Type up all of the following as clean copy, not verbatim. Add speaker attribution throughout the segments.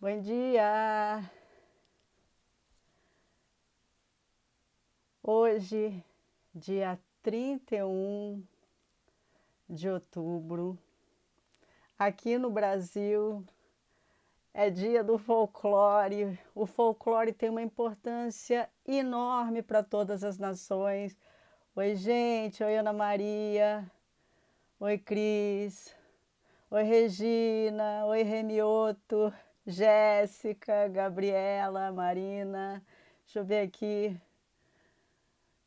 Speaker 1: Bom dia! Hoje, dia 31 de outubro, aqui no Brasil, é dia do folclore. O folclore tem uma importância enorme para todas as nações. Oi, gente! Oi, Ana Maria! Oi, Cris! Oi, Regina! Oi, Remioto! Jéssica, Gabriela, Marina, deixa eu ver aqui,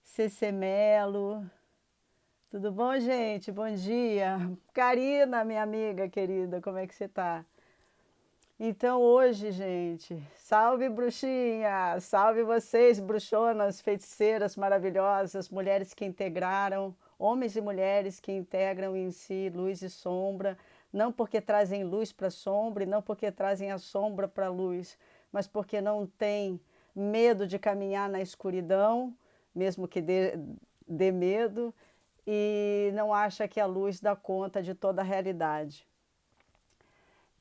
Speaker 1: Cecê Melo, tudo bom, gente? Bom dia. Karina, minha amiga querida, como é que você tá? Então hoje, gente, salve bruxinha, salve vocês, bruxonas, feiticeiras maravilhosas, mulheres que integraram, homens e mulheres que integram em si luz e sombra, não porque trazem luz para a sombra e não porque trazem a sombra para a luz, mas porque não têm medo de caminhar na escuridão, mesmo que dê medo, e não acha que a luz dá conta de toda a realidade.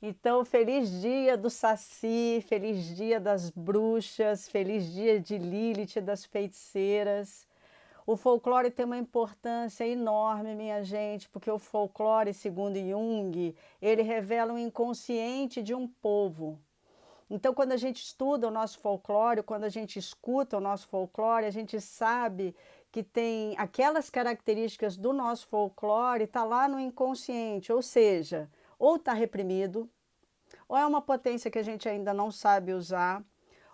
Speaker 1: Então, feliz dia do Saci, feliz dia das bruxas, feliz dia de Lilith, das feiticeiras. O folclore tem uma importância enorme, minha gente, porque o folclore, segundo Jung, ele revela o inconsciente de um povo. Então, quando a gente estuda o nosso folclore, quando a gente escuta o nosso folclore, a gente sabe que tem aquelas características do nosso folclore, está lá no inconsciente, ou seja, ou está reprimido, ou é uma potência que a gente ainda não sabe usar,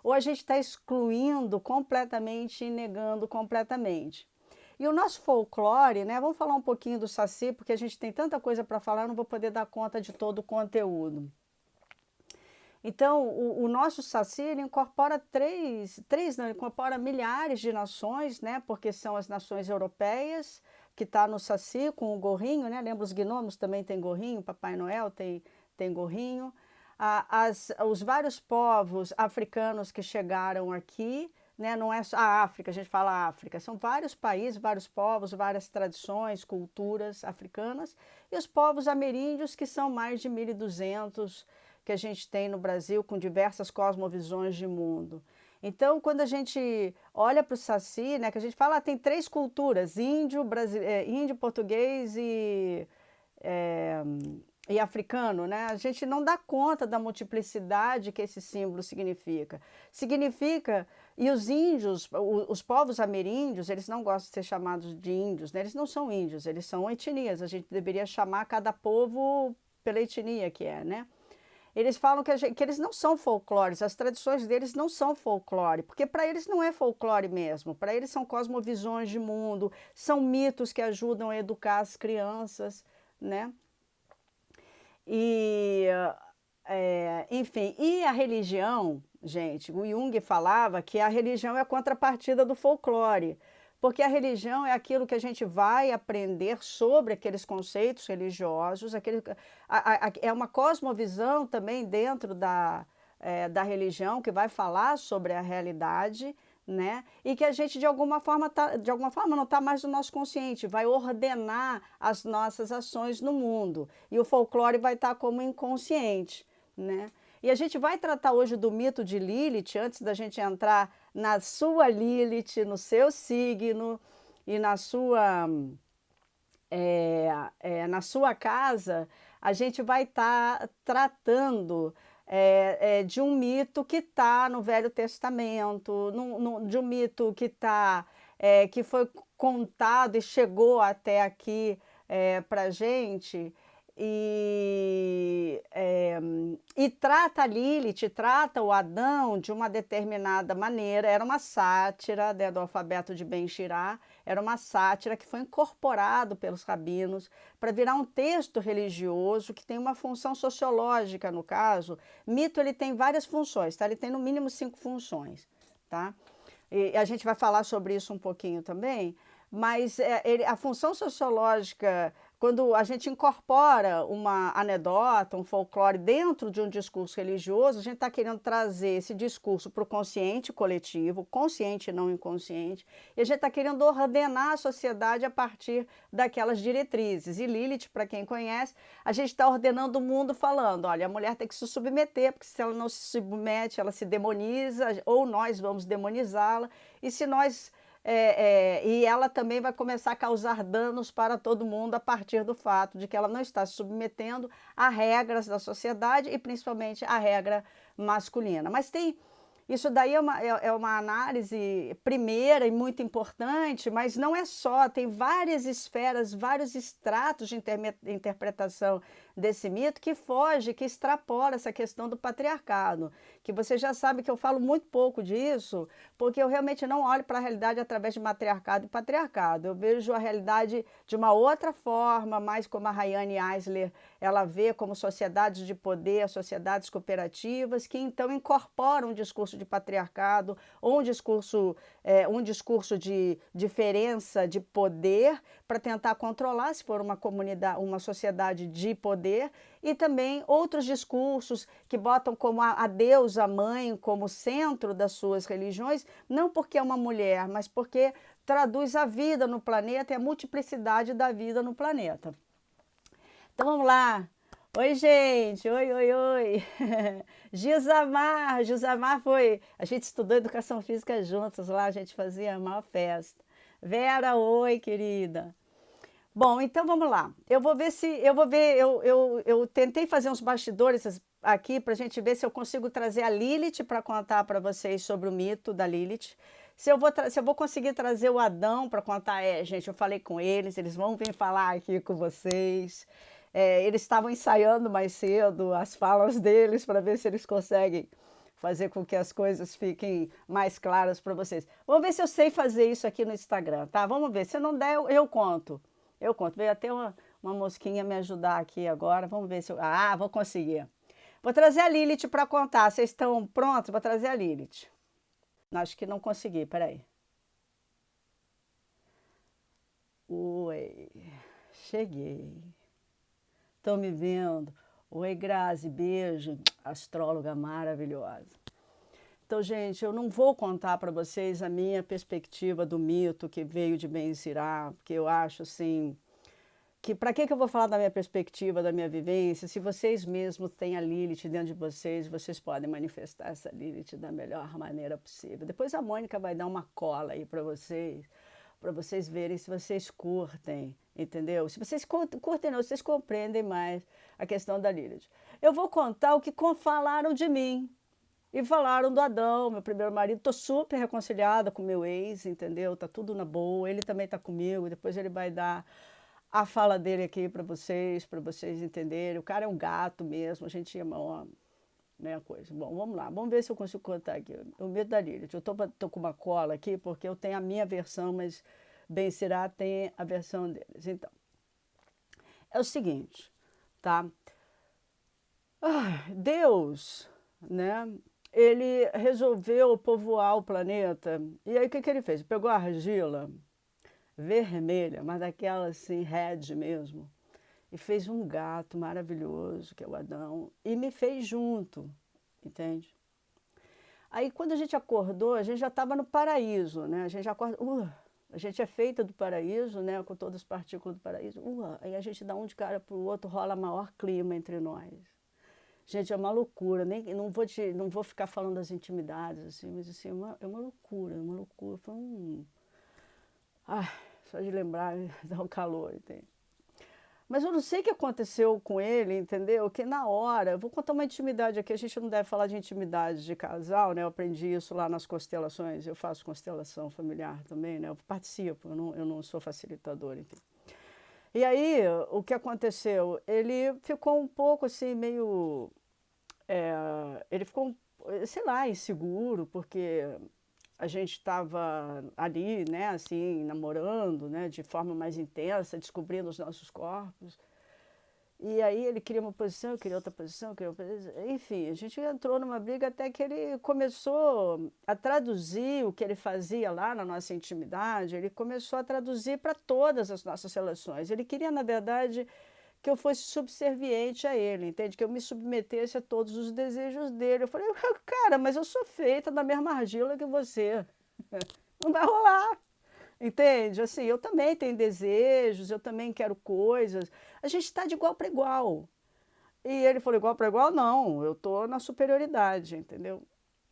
Speaker 1: ou a gente está excluindo completamente e negando completamente. E o nosso folclore, né? Vamos falar um pouquinho do Saci, porque a gente tem tanta coisa para falar, eu não vou poder dar conta de todo o conteúdo. Então, o nosso Saci, ele incorpora ele incorpora milhares de nações, né? Porque são as nações europeias, que está no Saci com o gorrinho, né? Lembra os gnomos também tem gorrinho, Papai Noel tem gorrinho. Os vários povos africanos que chegaram aqui, né? Não é só a África, a gente fala África, são vários países, vários povos, várias tradições, culturas africanas, e os povos ameríndios, que são mais de 1.200 que a gente tem no Brasil, com diversas cosmovisões de mundo. Então, quando a gente olha para o Saci, né, que a gente fala, tem três culturas, índio, português é, e africano, né? A gente não dá conta da multiplicidade que esse símbolo significa. Significa, e os índios, os povos ameríndios, eles não gostam de ser chamados de índios, né? Eles não são índios, eles são etnias. A gente deveria chamar cada povo pela etnia que é, né? Eles falam que eles não são folclores, as tradições deles não são folclore, porque para eles não é folclore mesmo, para eles são cosmovisões de mundo, são mitos que ajudam a educar as crianças, né? E, enfim, e a religião, gente, o Jung falava que a religião é a contrapartida do folclore, porque a religião é aquilo que a gente vai aprender sobre aqueles conceitos religiosos, é uma cosmovisão também dentro da religião que vai falar sobre a realidade, né? E que a gente de alguma forma não está mais no nosso consciente, vai ordenar as nossas ações no mundo. E o folclore vai estar como inconsciente, né? E a gente vai tratar hoje do mito de Lilith, antes da gente entrar na sua Lilith, no seu signo e na sua casa, a gente vai estar tratando de um mito que está no Velho Testamento, de um mito que foi contado e chegou até aqui para a gente, e trata a Lilith, trata o Adão de uma determinada maneira. Era uma sátira, né, do alfabeto de Ben-Shirá, era uma sátira que foi incorporado pelos rabinos para virar um texto religioso que tem uma função sociológica, no caso. Mito, ele tem várias funções, tá? Ele tem no mínimo 5 funções, tá? E a gente vai falar sobre isso um pouquinho também, mas a função sociológica, quando a gente incorpora uma anedota, um folclore dentro de um discurso religioso, a gente está querendo trazer esse discurso para o consciente coletivo, consciente e não inconsciente, e a gente está querendo ordenar a sociedade a partir daquelas diretrizes. E Lilith, para quem conhece, a gente está ordenando o mundo falando, olha, a mulher tem que se submeter, porque se ela não se submete, ela se demoniza, ou nós vamos demonizá-la, e se nós... e ela também vai começar a causar danos para todo mundo a partir do fato de que ela não está se submetendo a regras da sociedade e principalmente a regra masculina. Mas tem... Isso daí é uma análise primeira e muito importante, mas não é só, tem várias esferas, vários estratos de interpretação desse mito que foge, que extrapola essa questão do patriarcado, que você já sabe que eu falo muito pouco disso, porque eu realmente não olho para a realidade através de matriarcado e patriarcado, eu vejo a realidade de uma outra forma, mais como a Rayane Eisler, ela vê como sociedades de poder, sociedades cooperativas, que então incorporam um discurso de patriarcado ou um discurso de diferença de poder para tentar controlar, se for uma comunidade, uma sociedade de poder, e também outros discursos que botam como a deusa mãe como centro das suas religiões, não porque é uma mulher, mas porque traduz a vida no planeta e a multiplicidade da vida no planeta. Então vamos lá. Oi, gente. Oi, oi, oi. Gisamar foi... A gente estudou educação física juntas lá, a gente fazia a maior festa. Vera, oi, querida. Bom, então vamos lá. Eu vou ver se... Eu tentei fazer uns bastidores aqui para a gente ver se eu consigo trazer a Lilith para contar para vocês sobre o mito da Lilith. Se eu vou conseguir trazer o Adão para contar, gente, eu falei com eles vão vir falar aqui com vocês. Eles estavam ensaiando mais cedo as falas deles para ver se eles conseguem fazer com que as coisas fiquem mais claras para vocês. Vamos ver se eu sei fazer isso aqui no Instagram, tá? Vamos ver. Se não der, eu conto. Eu conto. Veio até uma mosquinha me ajudar aqui agora. Vamos ver se eu... Ah, vou conseguir. Vou trazer a Lilith para contar. Vocês estão prontos? Vou trazer a Lilith. Acho que não consegui, peraí. Oi, cheguei. Estão me vendo? Oi, Grazi, beijo, astróloga maravilhosa. Então, gente, eu não vou contar para vocês a minha perspectiva do mito que veio de Ben Sirá, porque eu acho assim, que para que eu vou falar da minha perspectiva, da minha vivência, se vocês mesmos têm a Lilith dentro de vocês, vocês podem manifestar essa Lilith da melhor maneira possível. Depois a Mônica vai dar uma cola aí para vocês verem se vocês curtem, entendeu? Se vocês curtem não, vocês compreendem mais a questão da Lilith. Eu vou contar o que falaram de mim. E falaram do Adão, meu primeiro marido. Estou super reconciliada com meu ex, entendeu? Tá tudo na boa, ele também tá comigo. Depois ele vai dar a fala dele aqui para vocês entenderem. O cara é um gato mesmo, a gente ama uma, né, coisa. Bom, vamos lá, vamos ver se eu consigo contar aqui. O medo da Lilith. Eu tô com uma cola aqui porque eu tenho a minha versão, mas Ben Sirá tem a versão deles. Então, é o seguinte, tá? Deus, né? Ele resolveu povoar o planeta. E aí o que ele fez? Pegou a argila vermelha, mas daquela assim, red mesmo, e fez um gato maravilhoso, que é o Adão, e me fez junto, entende? Aí quando a gente acordou, a gente já estava no paraíso, né? A gente acorda, a gente é feita do paraíso, né? Com todas as partículas do paraíso, aí a gente dá um de cara pro outro, rola maior clima entre nós. Gente, é uma loucura, não vou ficar falando das intimidades, assim, mas assim, é uma loucura, foi um... Ai, só de lembrar, dá um calor, entende? Mas eu não sei o que aconteceu com ele, entendeu? Que na hora, eu vou contar uma intimidade aqui, a gente não deve falar de intimidade de casal, né? Eu aprendi isso lá nas constelações, eu faço constelação familiar também, né? Eu participo, eu não sou facilitadora, enfim. E aí, o que aconteceu? Ele ficou um pouco assim, meio... ele ficou, sei lá, inseguro, porque a gente estava ali, né, assim, namorando, né, de forma mais intensa, descobrindo os nossos corpos. E aí ele queria uma posição, eu queria outra posição, eu queria outra posição. Enfim, a gente entrou numa briga até que ele começou a traduzir o que ele fazia lá na nossa intimidade, ele começou a traduzir para todas as nossas relações. Ele queria, na verdade, que eu fosse subserviente a ele, entende? Que eu me submetesse a todos os desejos dele. Eu falei, cara, mas eu sou feita da mesma argila que você. Não vai rolar. Entende? Assim, eu também tenho desejos, eu também quero coisas. A gente está de igual para igual. E ele falou, igual para igual? Não, eu tô na superioridade, entendeu?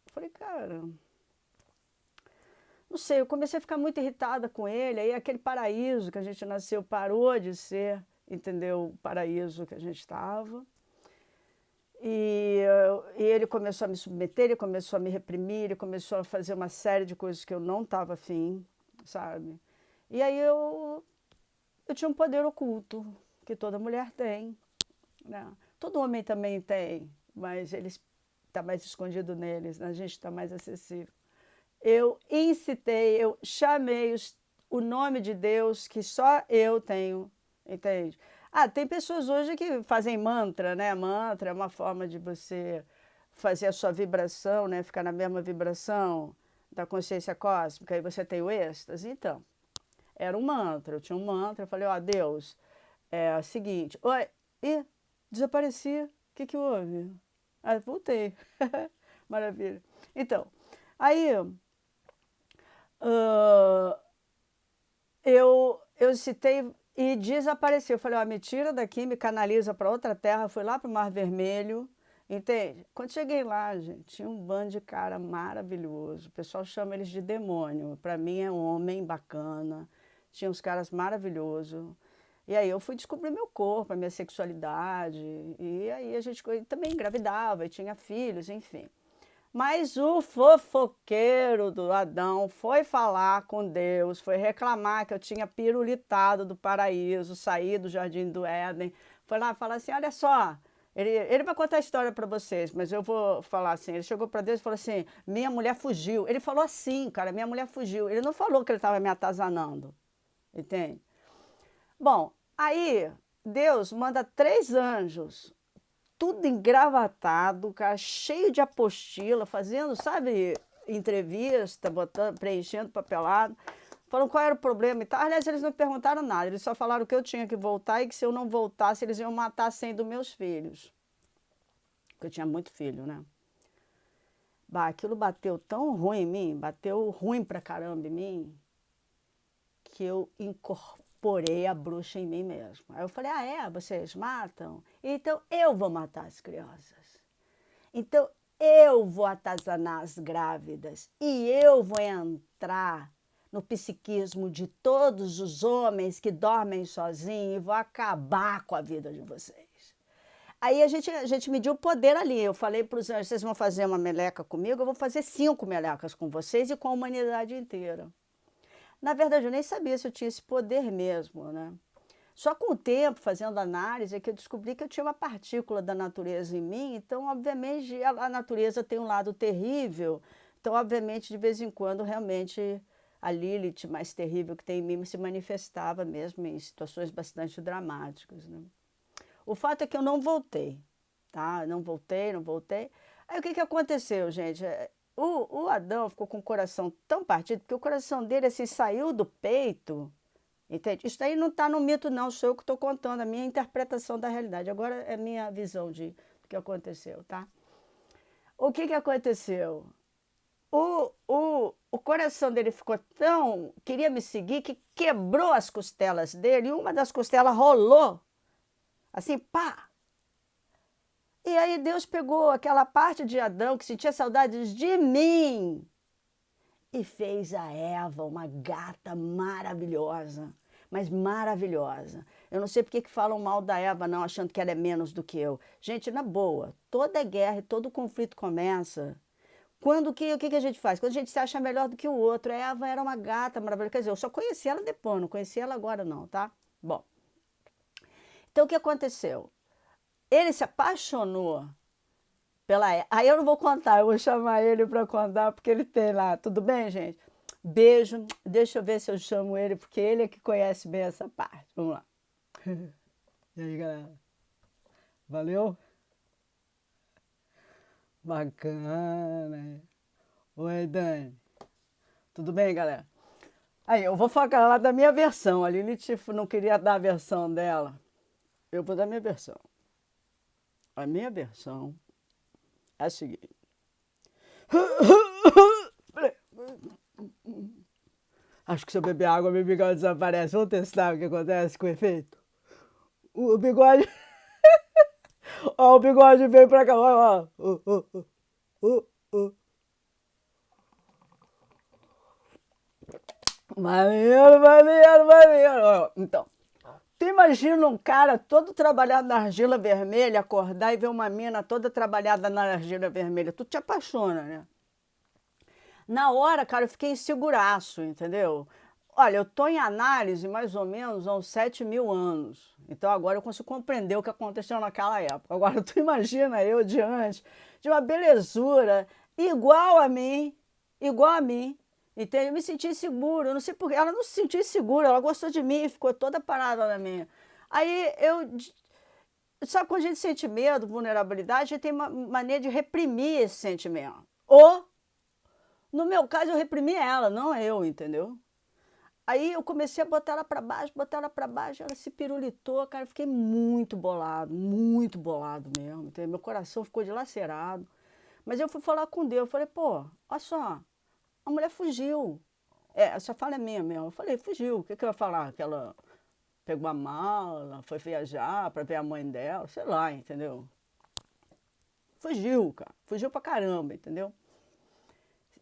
Speaker 1: Eu falei, cara, não sei, eu comecei a ficar muito irritada com ele, aí aquele paraíso que a gente nasceu parou de ser, entendeu? O paraíso que a gente estava. E ele começou a me submeter, ele começou a me reprimir, ele começou a fazer uma série de coisas que eu não estava afim, sabe? E aí eu tinha um poder oculto, que toda mulher tem, né? Todo homem também tem, mas eles está mais escondido neles, né? A gente está mais acessível. Eu incitei, eu chamei o nome de Deus que só eu tenho, entende? Ah, tem pessoas hoje que fazem mantra, né? Mantra é uma forma de você fazer a sua vibração, né? Ficar na mesma vibração da consciência cósmica, aí você tem o êxtase. Então, era um mantra, eu tinha um mantra, eu falei, ó, Deus, é o seguinte, oi, ih, desapareci, o que houve? Ah, voltei, maravilha. Então, aí eu citei e desapareceu. Eu falei, ó, me tira daqui, me canaliza para outra terra, fui lá para o Mar Vermelho, entende? Quando cheguei lá, gente, tinha um bando de cara maravilhoso, o pessoal chama eles de demônio, para mim é um homem bacana, tinha uns caras maravilhosos. E aí eu fui descobrir meu corpo, a minha sexualidade, e aí a gente também engravidava e tinha filhos, enfim. Mas o fofoqueiro do Adão foi falar com Deus, foi reclamar que eu tinha pirulitado do paraíso, saí do jardim do Éden. Foi lá falar assim: olha só, ele vai contar a história para vocês, mas eu vou falar assim. Ele chegou para Deus e falou assim: minha mulher fugiu. Ele falou assim, cara, minha mulher fugiu. Ele não falou que ele estava me atazanando, entende? Bom, aí Deus manda 3 anjos tudo engravatado, cara, cheio de apostila, fazendo, sabe, entrevista, botando, preenchendo papelado, falando qual era o problema e tal. Aliás, eles não perguntaram nada, eles só falaram que eu tinha que voltar e que se eu não voltasse, eles iam matar 100 dos meus filhos. Porque eu tinha muito filho, né? Bah, aquilo bateu tão ruim em mim, bateu ruim pra caramba em mim, que eu incorporei a bruxa em mim mesmo. Aí eu falei, ah, é? Vocês matam? Então eu vou matar as crianças. Então eu vou atazanar as grávidas e eu vou entrar no psiquismo de todos os homens que dormem sozinhos e vou acabar com a vida de vocês. Aí a gente mediu o poder ali. Eu falei para os anjos, vocês vão fazer uma meleca comigo? Eu vou fazer 5 melecas com vocês e com a humanidade inteira. Na verdade, eu nem sabia se eu tinha esse poder mesmo, né? Só com o tempo, fazendo análise, é que eu descobri que eu tinha uma partícula da natureza em mim, então, obviamente, a natureza tem um lado terrível, então, obviamente, de vez em quando, realmente, a Lilith mais terrível que tem em mim se manifestava mesmo em situações bastante dramáticas, né? O fato é que eu não voltei, tá? Não voltei, não voltei. Aí o que aconteceu, gente? O Adão ficou com o coração tão partido, porque o coração dele, assim, saiu do peito. Entende? Isso aí não está no mito, não, sou eu que estou contando, a minha interpretação da realidade. Agora é a minha visão do que aconteceu, tá? O que aconteceu? O coração dele ficou tão. Queria me seguir que quebrou as costelas dele e uma das costelas rolou, assim, pá! E aí Deus pegou aquela parte de Adão que sentia saudades de mim e fez a Eva uma gata maravilhosa, mas maravilhosa. Eu não sei porque que falam mal da Eva, não, achando que ela é menos do que eu. Gente, na boa, toda guerra e todo conflito começa. O que a gente faz? Quando a gente se acha melhor do que o outro. A Eva era uma gata maravilhosa. Quer dizer, eu só conheci ela depois, não conheci ela agora não, tá? Bom, então o que aconteceu? Ele se apaixonou Aí eu não vou contar, eu vou chamar ele para contar, porque ele tem lá. Tudo bem, gente? Beijo. Deixa eu ver se eu chamo ele, porque ele é que conhece bem essa parte. Vamos lá. E aí, galera? Valeu? Bacana. Oi, Dani. Tudo bem, galera? Aí, eu vou falar da minha versão. A Lilith não queria dar a versão dela. Eu vou dar a minha versão. A minha versão é a seguinte. Acho que se eu beber água, meu bigode desaparece. Vamos testar o que acontece com o efeito? O bigode. Ó, o bigode veio pra cá. Ó, ó. Maneiro. Ó, então, tu imagina um cara todo trabalhado na argila vermelha acordar e ver uma mina toda trabalhada na argila vermelha. Tu te apaixona, né? Na hora, cara, eu fiquei inseguraço, entendeu? Olha, eu tô em análise mais ou menos há uns 7.000 anos. Então agora eu consigo compreender o que aconteceu naquela época. Agora tu imagina eu diante de uma belezura igual a mim, entende? Eu me senti seguro, eu não sei porquê. Ela não se sentiu segura, ela gostou de mim, ficou toda parada na minha. Aí eu. Sabe quando a gente sente medo, vulnerabilidade, a gente tem uma maneira de reprimir esse sentimento. Ou, no meu caso, eu reprimi ela, não eu, entendeu? Aí eu comecei a botar ela para baixo, ela se pirulitou, cara, eu fiquei muito bolado mesmo, entendeu? Meu coração ficou dilacerado. Mas eu fui falar com Deus, eu falei, pô, olha só, a mulher fugiu. Essa fala é minha mesmo. Eu falei, fugiu, o que que eu ia falar? Que ela pegou a mala, foi viajar para ver a mãe dela, sei lá, entendeu? Fugiu, cara, fugiu pra caramba, entendeu?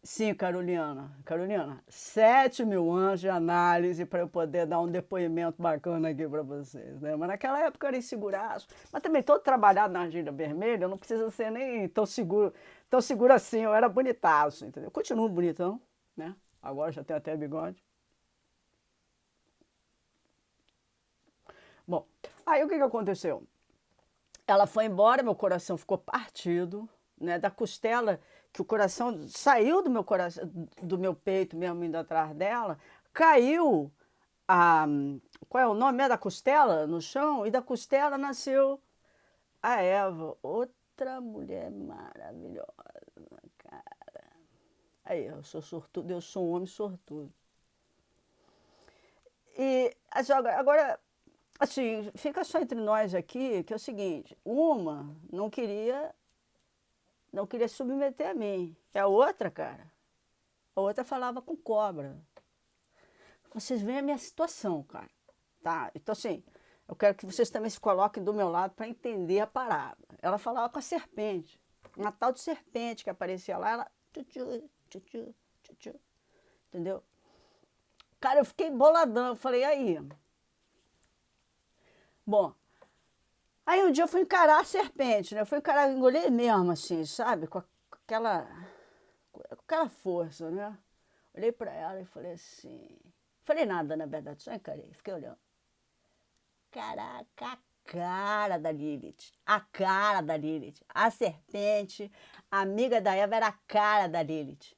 Speaker 1: Sim, Carolina. 7.000 anos de análise para eu poder dar um depoimento bacana aqui para vocês, né? Mas naquela época eu era inseguraço. Mas também todo trabalhado na argila vermelha, eu não precisa ser nem tão seguro assim. Eu era bonitaço, entendeu? Eu continuo bonitão, né? Agora já tenho até bigode. Bom, aí o que que aconteceu? Ela foi embora, meu coração ficou partido, né? Da costela, que o coração saiu do meu coração, do meu peito mesmo indo atrás dela, caiu a, qual é o nome? Da costela no chão, e da costela nasceu a Eva, outra mulher maravilhosa, cara. Aí, eu sou sortudo, eu sou um homem sortudo. E agora, assim, fica só entre nós aqui, que é o seguinte, uma não queria submeter a mim. É a outra, cara. A outra falava com cobra. Vocês veem a minha situação, cara. Tá? Então, assim, eu quero que vocês também se coloquem do meu lado para entender a parada. Ela falava com a serpente. Uma tal de serpente que aparecia lá, ela. Tchutchu, tchutchu, tchutchu. Entendeu? Cara, eu fiquei boladão. Eu falei, aí. Bom, aí um dia eu fui encarar a serpente, né? Eu fui encarar, engolir mesmo, assim, sabe? Com aquela força, né? Olhei para ela e falei assim. Falei nada, na verdade, só encarei, fiquei olhando. Caraca, a cara da Lilith. A cara da Lilith. A serpente, a amiga da Eva, era a cara da Lilith.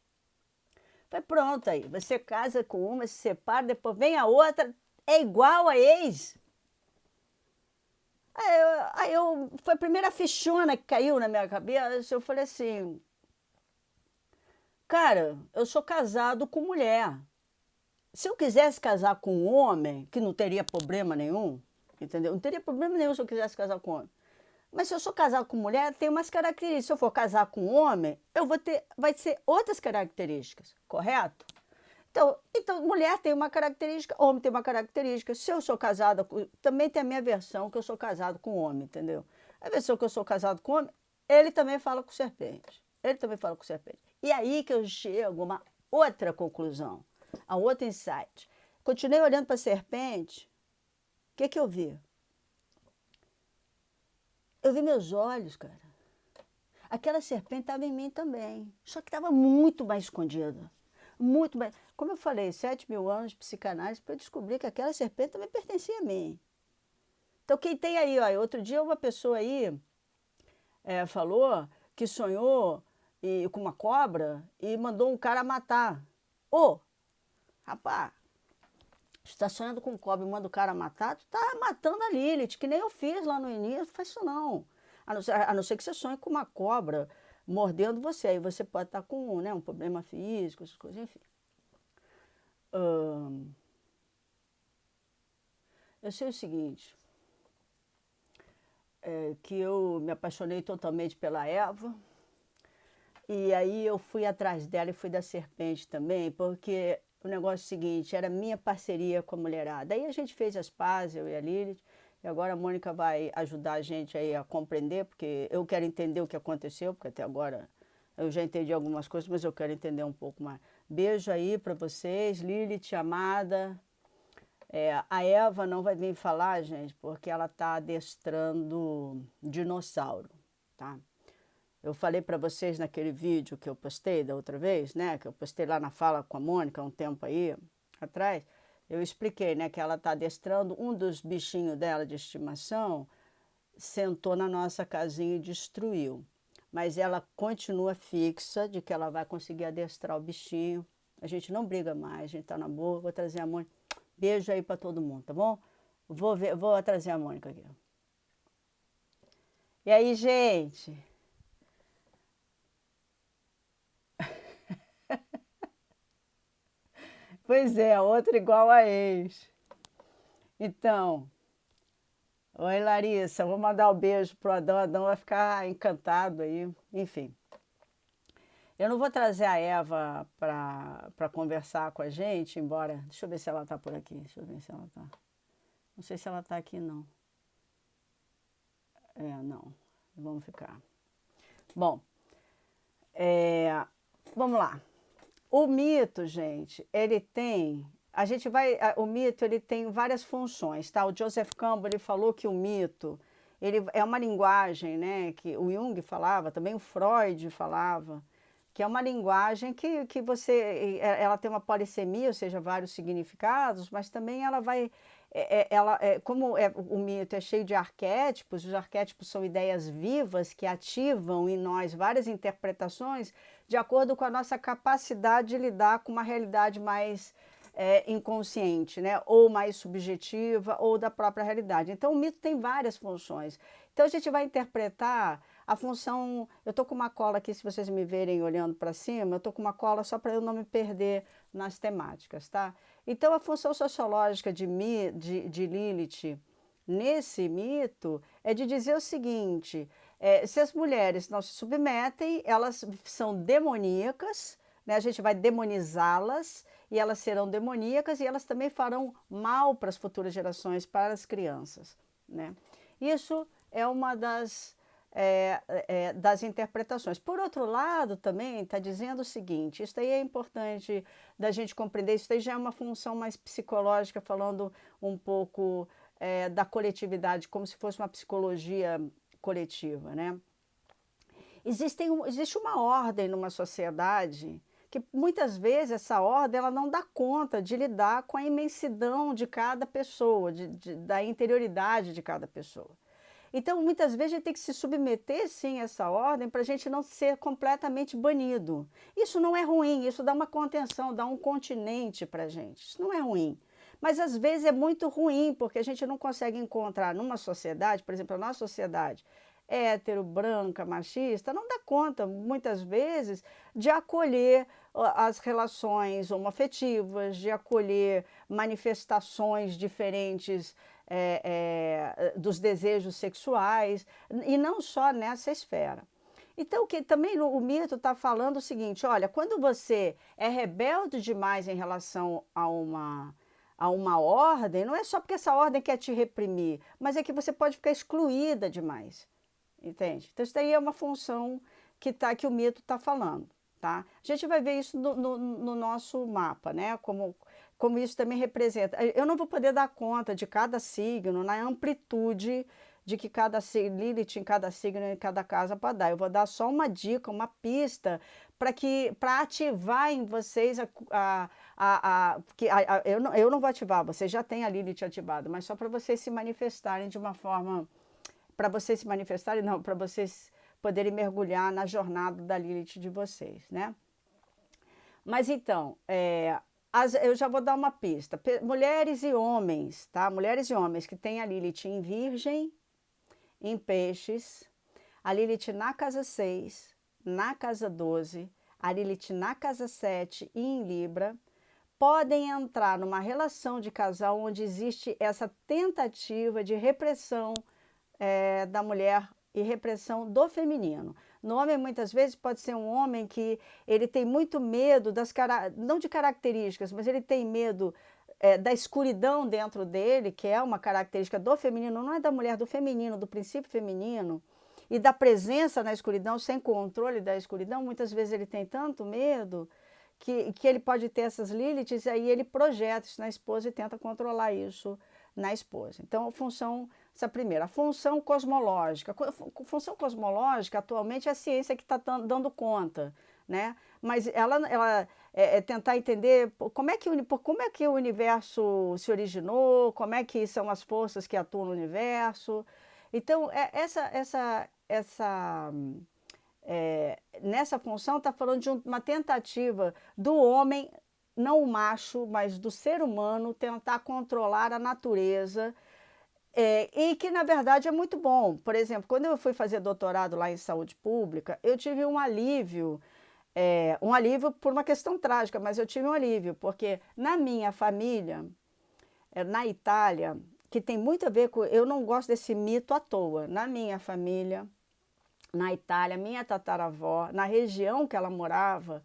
Speaker 1: Falei, pronto aí. Você casa com uma, se separa, depois vem a outra, é igual a ex. Foi a primeira fichona que caiu na minha cabeça. Eu falei assim, cara, eu sou casado com mulher. Se eu quisesse casar com um homem, que não teria problema nenhum, entendeu? Não teria problema nenhum se eu quisesse casar com homem. Mas se eu sou casado com mulher, tem umas características. Se eu for casar com homem, vai ser outras características, correto? Então, mulher tem uma característica, homem tem uma característica. Se eu sou casada com. Também tem a minha versão que eu sou casado com homem, entendeu? A versão que eu sou casado com homem, ele também fala com serpente. Ele também fala com serpente. E aí que eu chego a uma outra conclusão, a um outro insight. Continuei olhando para a serpente, o que que eu vi? Eu vi meus olhos, cara. Aquela serpente estava em mim também, só que estava muito mais escondida. Muito mais. Como eu falei, 7.000 anos de psicanálise para eu descobrir que aquela serpente também pertencia a mim. Então, quem tem aí, ó, outro dia uma pessoa aí falou que sonhou com uma cobra e mandou um cara matar. Ô, rapaz, você tá sonhando com cobra e manda o cara matar, tu tá matando a Lilith, que nem eu fiz lá no início, não faz isso não. A não ser que você sonhe com uma cobra mordendo você, aí você pode estar com, né, um problema físico, essas coisas, enfim. Eu sei o seguinte, que eu me apaixonei totalmente pela Eva, e aí eu fui atrás dela e fui da serpente também, porque o negócio é o seguinte, era minha parceria com a mulherada. Aí a gente fez as pazes, eu e a Lilith, e agora a Mônica vai ajudar a gente aí a compreender, porque eu quero entender o que aconteceu, porque até agora eu já entendi algumas coisas, mas eu quero entender um pouco mais. Beijo aí para vocês, Lilith, amada. A Eva não vai vir falar, gente, porque ela está adestrando dinossauro, tá? Eu falei para vocês naquele vídeo que eu postei da outra vez, né? Que eu postei lá na Fala com a Mônica há um tempo aí atrás. Eu expliquei, né? Que ela está adestrando um dos bichinhos dela de estimação, sentou na nossa casinha e destruiu. Mas ela continua fixa de que ela vai conseguir adestrar o bichinho. A gente não briga mais, a gente tá na boa. Vou trazer a Mônica. Beijo aí para todo mundo, tá bom? Vou trazer a Mônica aqui. E aí, gente? Pois é, outra igual a ex. Então, oi Larissa, vou mandar um beijo pro Adão. Adão vai ficar encantado aí. Enfim, eu não vou trazer a Eva para conversar com a gente, embora. Deixa eu ver se ela tá por aqui. Deixa eu ver se ela tá. Não sei se ela tá aqui, não. Não. Vamos ficar. Bom, vamos lá. O mito, gente, ele tem. A gente vai. O mito ele tem várias funções, tá? O Joseph Campbell ele falou que o mito ele é uma linguagem, né? Que o Jung falava, também o Freud falava, que é uma linguagem que você. Ela tem uma polissemia, ou seja, vários significados, mas também ela vai. Como o mito é cheio de arquétipos, os arquétipos são ideias vivas que ativam em nós várias interpretações de acordo com a nossa capacidade de lidar com uma realidade mais inconsciente, né? Ou mais subjetiva, ou da própria realidade. Então, o mito tem várias funções. Então, a gente vai interpretar a função. Eu estou com uma cola aqui, se vocês me verem olhando para cima, eu estou com uma cola só para eu não me perder nas temáticas, tá? Então, a função sociológica de Lilith nesse mito é de dizer o seguinte: se as mulheres não se submetem, elas são demoníacas, né? A gente vai demonizá-las e elas serão demoníacas e elas também farão mal para as futuras gerações, para as crianças, né? Isso é uma das interpretações. Por outro lado, também está dizendo o seguinte: isso daí é importante da gente compreender, isso daí já é uma função mais psicológica, falando um pouco da coletividade, como se fosse uma psicologia coletiva, né? Existe uma ordem numa sociedade que muitas vezes essa ordem ela não dá conta de lidar com a imensidão de cada pessoa, da interioridade de cada pessoa. Então, muitas vezes, a gente tem que se submeter, sim, a essa ordem para a gente não ser completamente banido. Isso não é ruim, isso dá uma contenção, dá um continente para a gente. Isso não é ruim. Mas, às vezes, é muito ruim, porque a gente não consegue encontrar numa sociedade, por exemplo, a nossa sociedade hétero, branca, machista, não dá conta, muitas vezes, de acolher as relações homoafetivas, de acolher manifestações diferentes dos desejos sexuais, e não só nessa esfera. Então, que também o mito está falando o seguinte: olha, quando você é rebelde demais em relação a uma ordem, não é só porque essa ordem quer te reprimir, mas é que você pode ficar excluída demais. Entende? Então, isso daí é uma função que o mito está falando. Tá? A gente vai ver isso no nosso mapa, né? Como isso também representa. Eu não vou poder dar conta de cada signo, na amplitude de que cada Lilith em cada signo, em cada casa pode dar. Eu vou dar só uma dica, uma pista, para ativar em vocês eu não vou ativar, vocês já têm a Lilith ativada, mas só para vocês se manifestarem de uma forma. Para vocês se manifestarem, não, para vocês poderem mergulhar na jornada da Lilith de vocês, né? Mas então, eu já vou dar uma pista. Mulheres e homens, tá? Mulheres e homens que têm a Lilith em Virgem, em Peixes, a Lilith na casa 6, na casa 12, a Lilith na casa 7 e em Libra, podem entrar numa relação de casal onde existe essa tentativa de repressão da mulher e repressão do feminino. No homem, muitas vezes, pode ser um homem que ele tem muito medo não de características, mas ele tem medo da escuridão dentro dele, que é uma característica do feminino, não é da mulher, do feminino, do princípio feminino, e da presença na escuridão, sem controle da escuridão. Muitas vezes ele tem tanto medo que ele pode ter essas Liliths, e aí ele projeta isso na esposa e tenta controlar isso na esposa. Então, essa primeira, a função cosmológica. A função cosmológica, atualmente, é a ciência que está dando conta, né? Mas ela tentar entender como é que o universo se originou, como é que são as forças que atuam no universo. Então, nessa função está falando de uma tentativa do homem, não o macho, mas do ser humano, tentar controlar a natureza, e que, na verdade, é muito bom. Por exemplo, quando eu fui fazer doutorado lá em saúde pública, eu tive um alívio por uma questão trágica, mas eu tive um alívio, porque na minha família, na Itália, que tem muito a ver com... Eu não gosto desse mito à toa. Na minha família, na Itália, minha tataravó, na região que ela morava,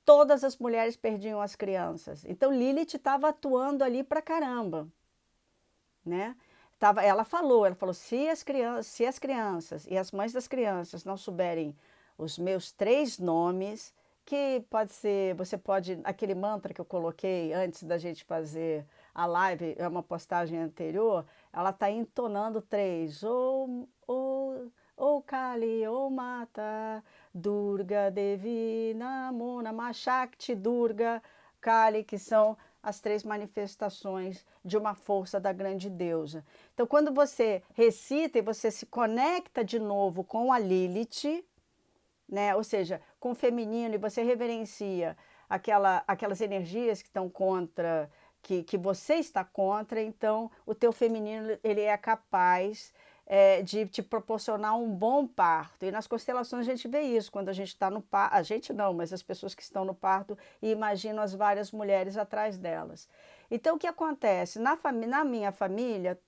Speaker 1: todas as mulheres perdiam as crianças. Então, Lilith estava atuando ali pra caramba, né? Ela falou, se as crianças e as mães das crianças não souberem os meus 3 nomes, que pode ser, aquele mantra que eu coloquei antes da gente fazer a live, é uma postagem anterior, ela está entonando 3, ou Kali, ou Mata, Durga, Devi, Namo, Namah, Shakti, Durga, Kali, que são as 3 manifestações de uma força da grande deusa. Então, quando você recita e você se conecta de novo com a Lilith, né, ou seja, com o feminino, e você reverencia aquelas energias que estão contra, que você está contra, então o teu feminino ele é capaz de te proporcionar um bom parto. E nas constelações a gente vê isso, quando a gente está no parto, a gente não, mas as pessoas que estão no parto e imaginam as várias mulheres atrás delas. Então o que acontece? Na minha família,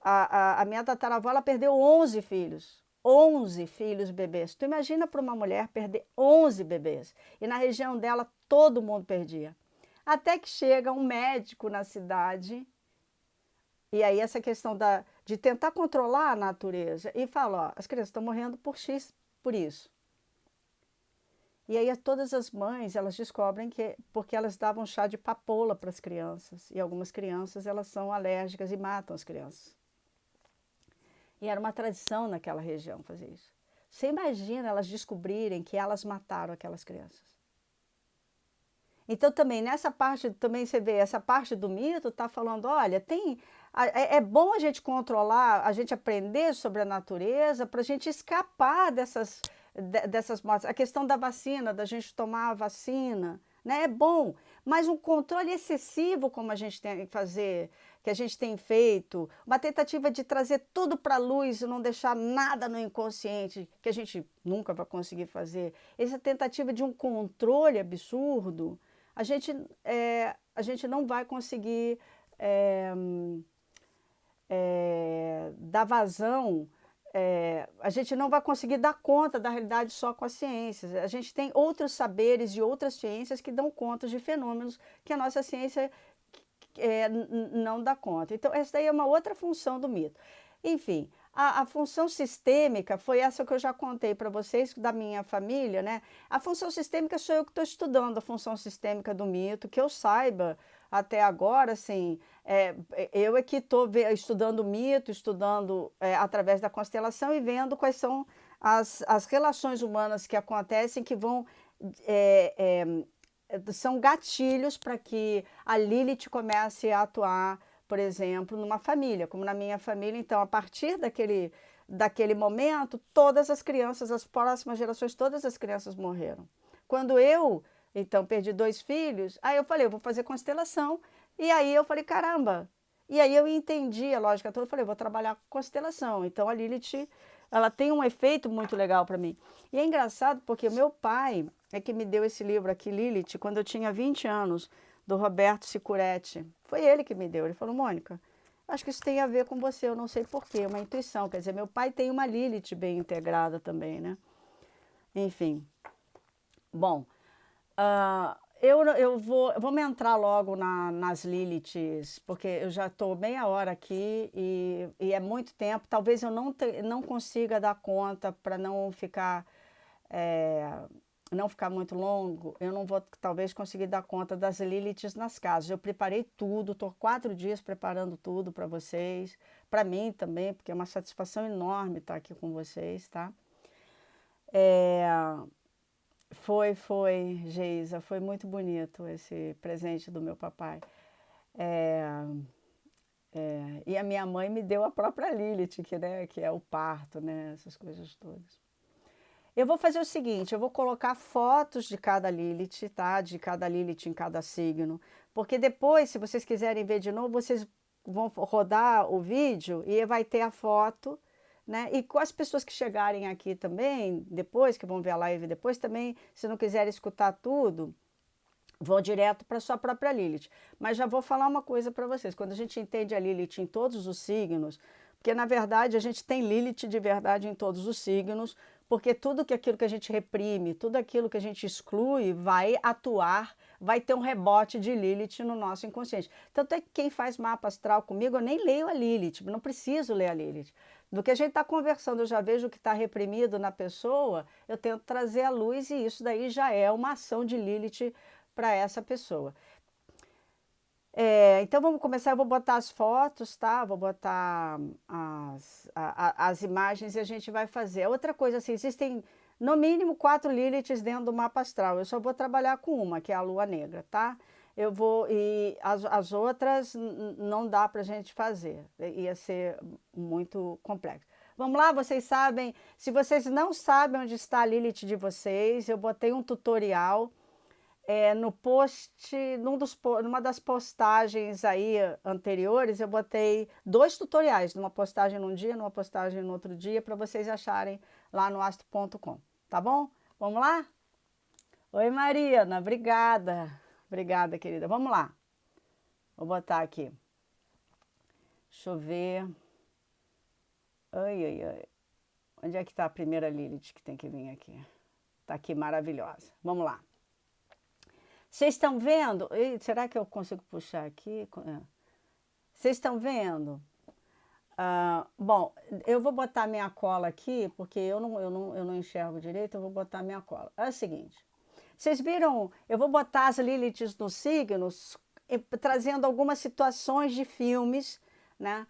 Speaker 1: a minha tataravó ela perdeu 11 filhos. 11 filhos bebês. Tu imagina para uma mulher perder 11 bebês. E na região dela todo mundo perdia. Até que chega um médico na cidade, e aí essa questão de tentar controlar a natureza, e fala, ó, as crianças estão morrendo por X, por isso. E aí todas as mães, elas descobrem que, porque elas davam chá de papoula para as crianças, e algumas crianças, elas são alérgicas e matam as crianças. E era uma tradição naquela região fazer isso. Você imagina elas descobrirem que elas mataram aquelas crianças. Então também nessa parte, também você vê, essa parte do mito está falando, olha, é bom a gente controlar, a gente aprender sobre a natureza para a gente escapar dessas mortes. A questão da vacina, da gente tomar a vacina, né, é bom, mas um controle excessivo como a gente tem que fazer, que a gente tem feito, uma tentativa de trazer tudo para a luz e não deixar nada no inconsciente, que a gente nunca vai conseguir fazer. Essa tentativa de um controle absurdo, a gente não vai conseguir dar vazão, a gente não vai conseguir dar conta da realidade só com as ciências. A gente tem outros saberes e outras ciências que dão conta de fenômenos que a nossa ciência não dá conta. Então, essa daí é uma outra função do mito. Enfim, a função sistêmica foi essa que eu já contei para vocês, da minha família, né? A função sistêmica sou eu que estou estudando a função sistêmica do mito, que eu saiba até agora, assim, eu é que estou estudando o mito, estudando através da constelação e vendo quais são as relações humanas que acontecem, que vão... são gatilhos para que a Lilith comece a atuar, por exemplo, numa família, como na minha família. Então, a partir daquele momento, todas as crianças, as próximas gerações, todas as crianças morreram. Quando eu, então, perdi 2 filhos, aí eu falei, eu vou fazer constelação. E aí eu falei, caramba, E aí eu entendi a lógica toda, eu falei, vou trabalhar com constelação. Então a Lilith, ela tem um efeito muito legal para mim. E é engraçado porque o meu pai é que me deu esse livro aqui, Lilith, quando eu tinha 20 anos, do Roberto Sicuretti. Foi ele que me deu. Ele falou, Mônica, acho que isso tem a ver com você, eu não sei porquê, uma intuição. Quer dizer, meu pai tem uma Lilith bem integrada também, né? Enfim. Bom, vamos entrar logo nas Liliths, porque eu já estou meia hora aqui e é muito tempo. Talvez eu não consiga dar conta para é, não ficar muito longo. Eu não vou talvez conseguir dar conta das Liliths nas casas. Eu preparei tudo, estou 4 dias preparando tudo para vocês, para mim também, porque é uma satisfação enorme estar aqui com vocês, tá? Foi, Geisa, foi muito bonito esse presente do meu papai. É, e a minha mãe me deu a própria Lilith, que é o parto, né? Essas coisas todas. Eu vou fazer o seguinte, eu vou colocar fotos de cada Lilith, tá? De cada Lilith em cada signo. Porque depois, se vocês quiserem ver de novo, vocês vão rodar o vídeo e vai ter a foto, né? E com as pessoas que chegarem aqui também, depois, que vão ver a live depois também, se não quiserem escutar tudo, vão direto para sua própria Lilith. Mas já vou falar uma coisa para vocês. Quando a gente entende a Lilith em todos os signos, porque na verdade a gente tem Lilith de verdade em todos os signos, porque aquilo que a gente reprime, tudo aquilo que a gente exclui vai atuar, vai ter um rebote de Lilith no nosso inconsciente. Tanto é que quem faz mapa astral comigo, eu nem leio a Lilith, não preciso ler a Lilith. Do que a gente está conversando, eu já vejo o que está reprimido na pessoa, eu tento trazer a luz e isso daí já é uma ação de Lilith para essa pessoa. Então vamos começar, eu vou botar as fotos, tá? Vou botar as imagens e a gente vai fazer. Outra coisa assim, existem no mínimo 4 Liliths dentro do mapa astral. Eu só vou trabalhar com uma, que é a Lua Negra, tá? E as outras não dá pra gente fazer, ia ser muito complexo. Vamos lá, vocês sabem, se vocês não sabem onde está a Lilith de vocês, eu botei um tutorial no post, numa das postagens aí anteriores, eu botei 2 tutoriais, numa postagem num dia, numa postagem no outro dia, para vocês acharem lá no astro.com, tá bom? Vamos lá? Oi, Mariana, obrigada. Obrigada, querida. Vamos lá. Vou botar aqui. Deixa eu ver. Ai, ai, ai. Onde é que está a primeira Lilith que tem que vir aqui? Está aqui, maravilhosa. Vamos lá. Vocês estão vendo? Será que eu consigo puxar aqui? Vocês estão vendo? Bom, eu vou botar minha cola aqui, porque eu não enxergo direito, eu vou botar minha cola. É o seguinte, vocês viram? Eu vou botar as Liliths nos signos, trazendo algumas situações de filmes, né?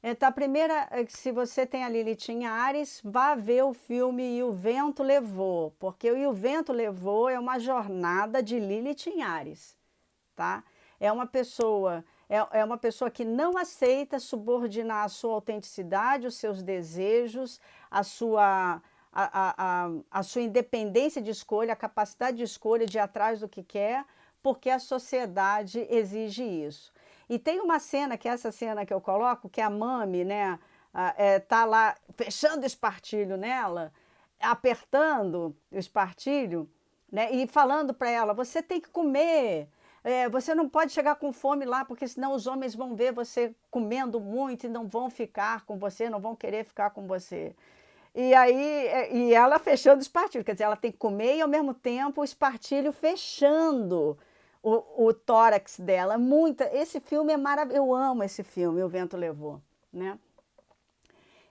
Speaker 1: Então, a primeira, se você tem a Lilith em Áries, vá ver o filme E o Vento Levou, porque o E o Vento Levou é uma jornada de Lilith em Áries, tá? É uma pessoa que não aceita subordinar a sua autenticidade, os seus desejos, a sua independência de escolha, a capacidade de escolha de ir atrás do que quer, porque a sociedade exige isso. E tem uma cena, que é essa cena que eu coloco, que a Mami, né, tá lá fechando o espartilho nela, apertando o espartilho, né, e falando para ela, você tem que comer, você não pode chegar com fome lá, porque senão os homens vão ver você comendo muito e não vão ficar com você, não vão querer ficar com você. E aí, e ela fechando o espartilho, quer dizer, ela tem que comer e ao mesmo tempo o espartilho fechando o tórax dela. Esse filme é maravilhoso, eu amo esse filme, O Vento Levou, né?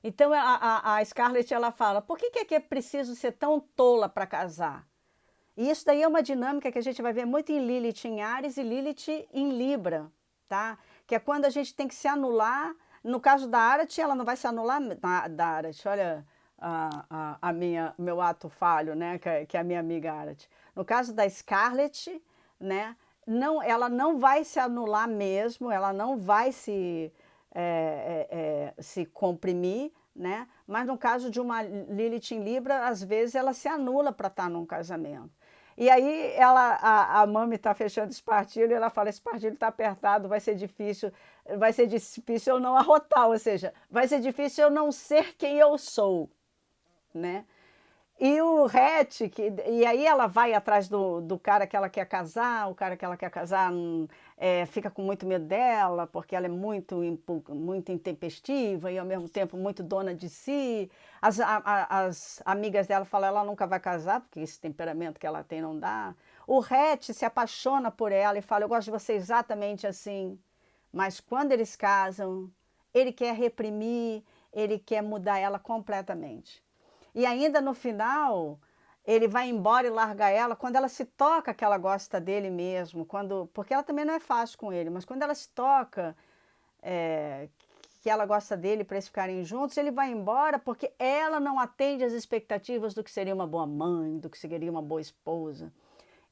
Speaker 1: Então a Scarlett, ela fala, por que é preciso ser tão tola para casar? E isso daí é uma dinâmica que a gente vai ver muito em Lilith em Áries e Lilith em Libra, tá? Que é quando a gente tem que se anular. No caso da Arath, ela não vai se anular da Arath, olha meu ato falho, né? Que é a minha amiga Arath. No caso da Scarlett, né? Não, ela não vai se anular mesmo, ela não vai se comprimir, né? Mas no caso de uma Lilith em Libra, às vezes ela se anula para estar num casamento. E aí a mami está fechando o espartilho e ela fala, esse espartilho está apertado, vai ser difícil eu não arrotar, ou seja, vai ser difícil eu não ser quem eu sou, né? E o Hatch, e aí ela vai atrás do cara que ela quer casar, o cara que ela quer casar fica com muito medo dela, porque ela é muito intempestiva e ao mesmo tempo muito dona de si. As amigas dela falam ela nunca vai casar, porque esse temperamento que ela tem não dá. O Hatch se apaixona por ela e fala, eu gosto de você exatamente assim. Mas quando eles casam, ele quer reprimir, ele quer mudar ela completamente. E ainda no final, ele vai embora e larga ela quando ela se toca que ela gosta dele mesmo, porque ela também não é fácil com ele, mas quando ela se toca é, que ela gosta dele para eles ficarem juntos, ele vai embora porque ela não atende às expectativas do que seria uma boa mãe, do que seria uma boa esposa.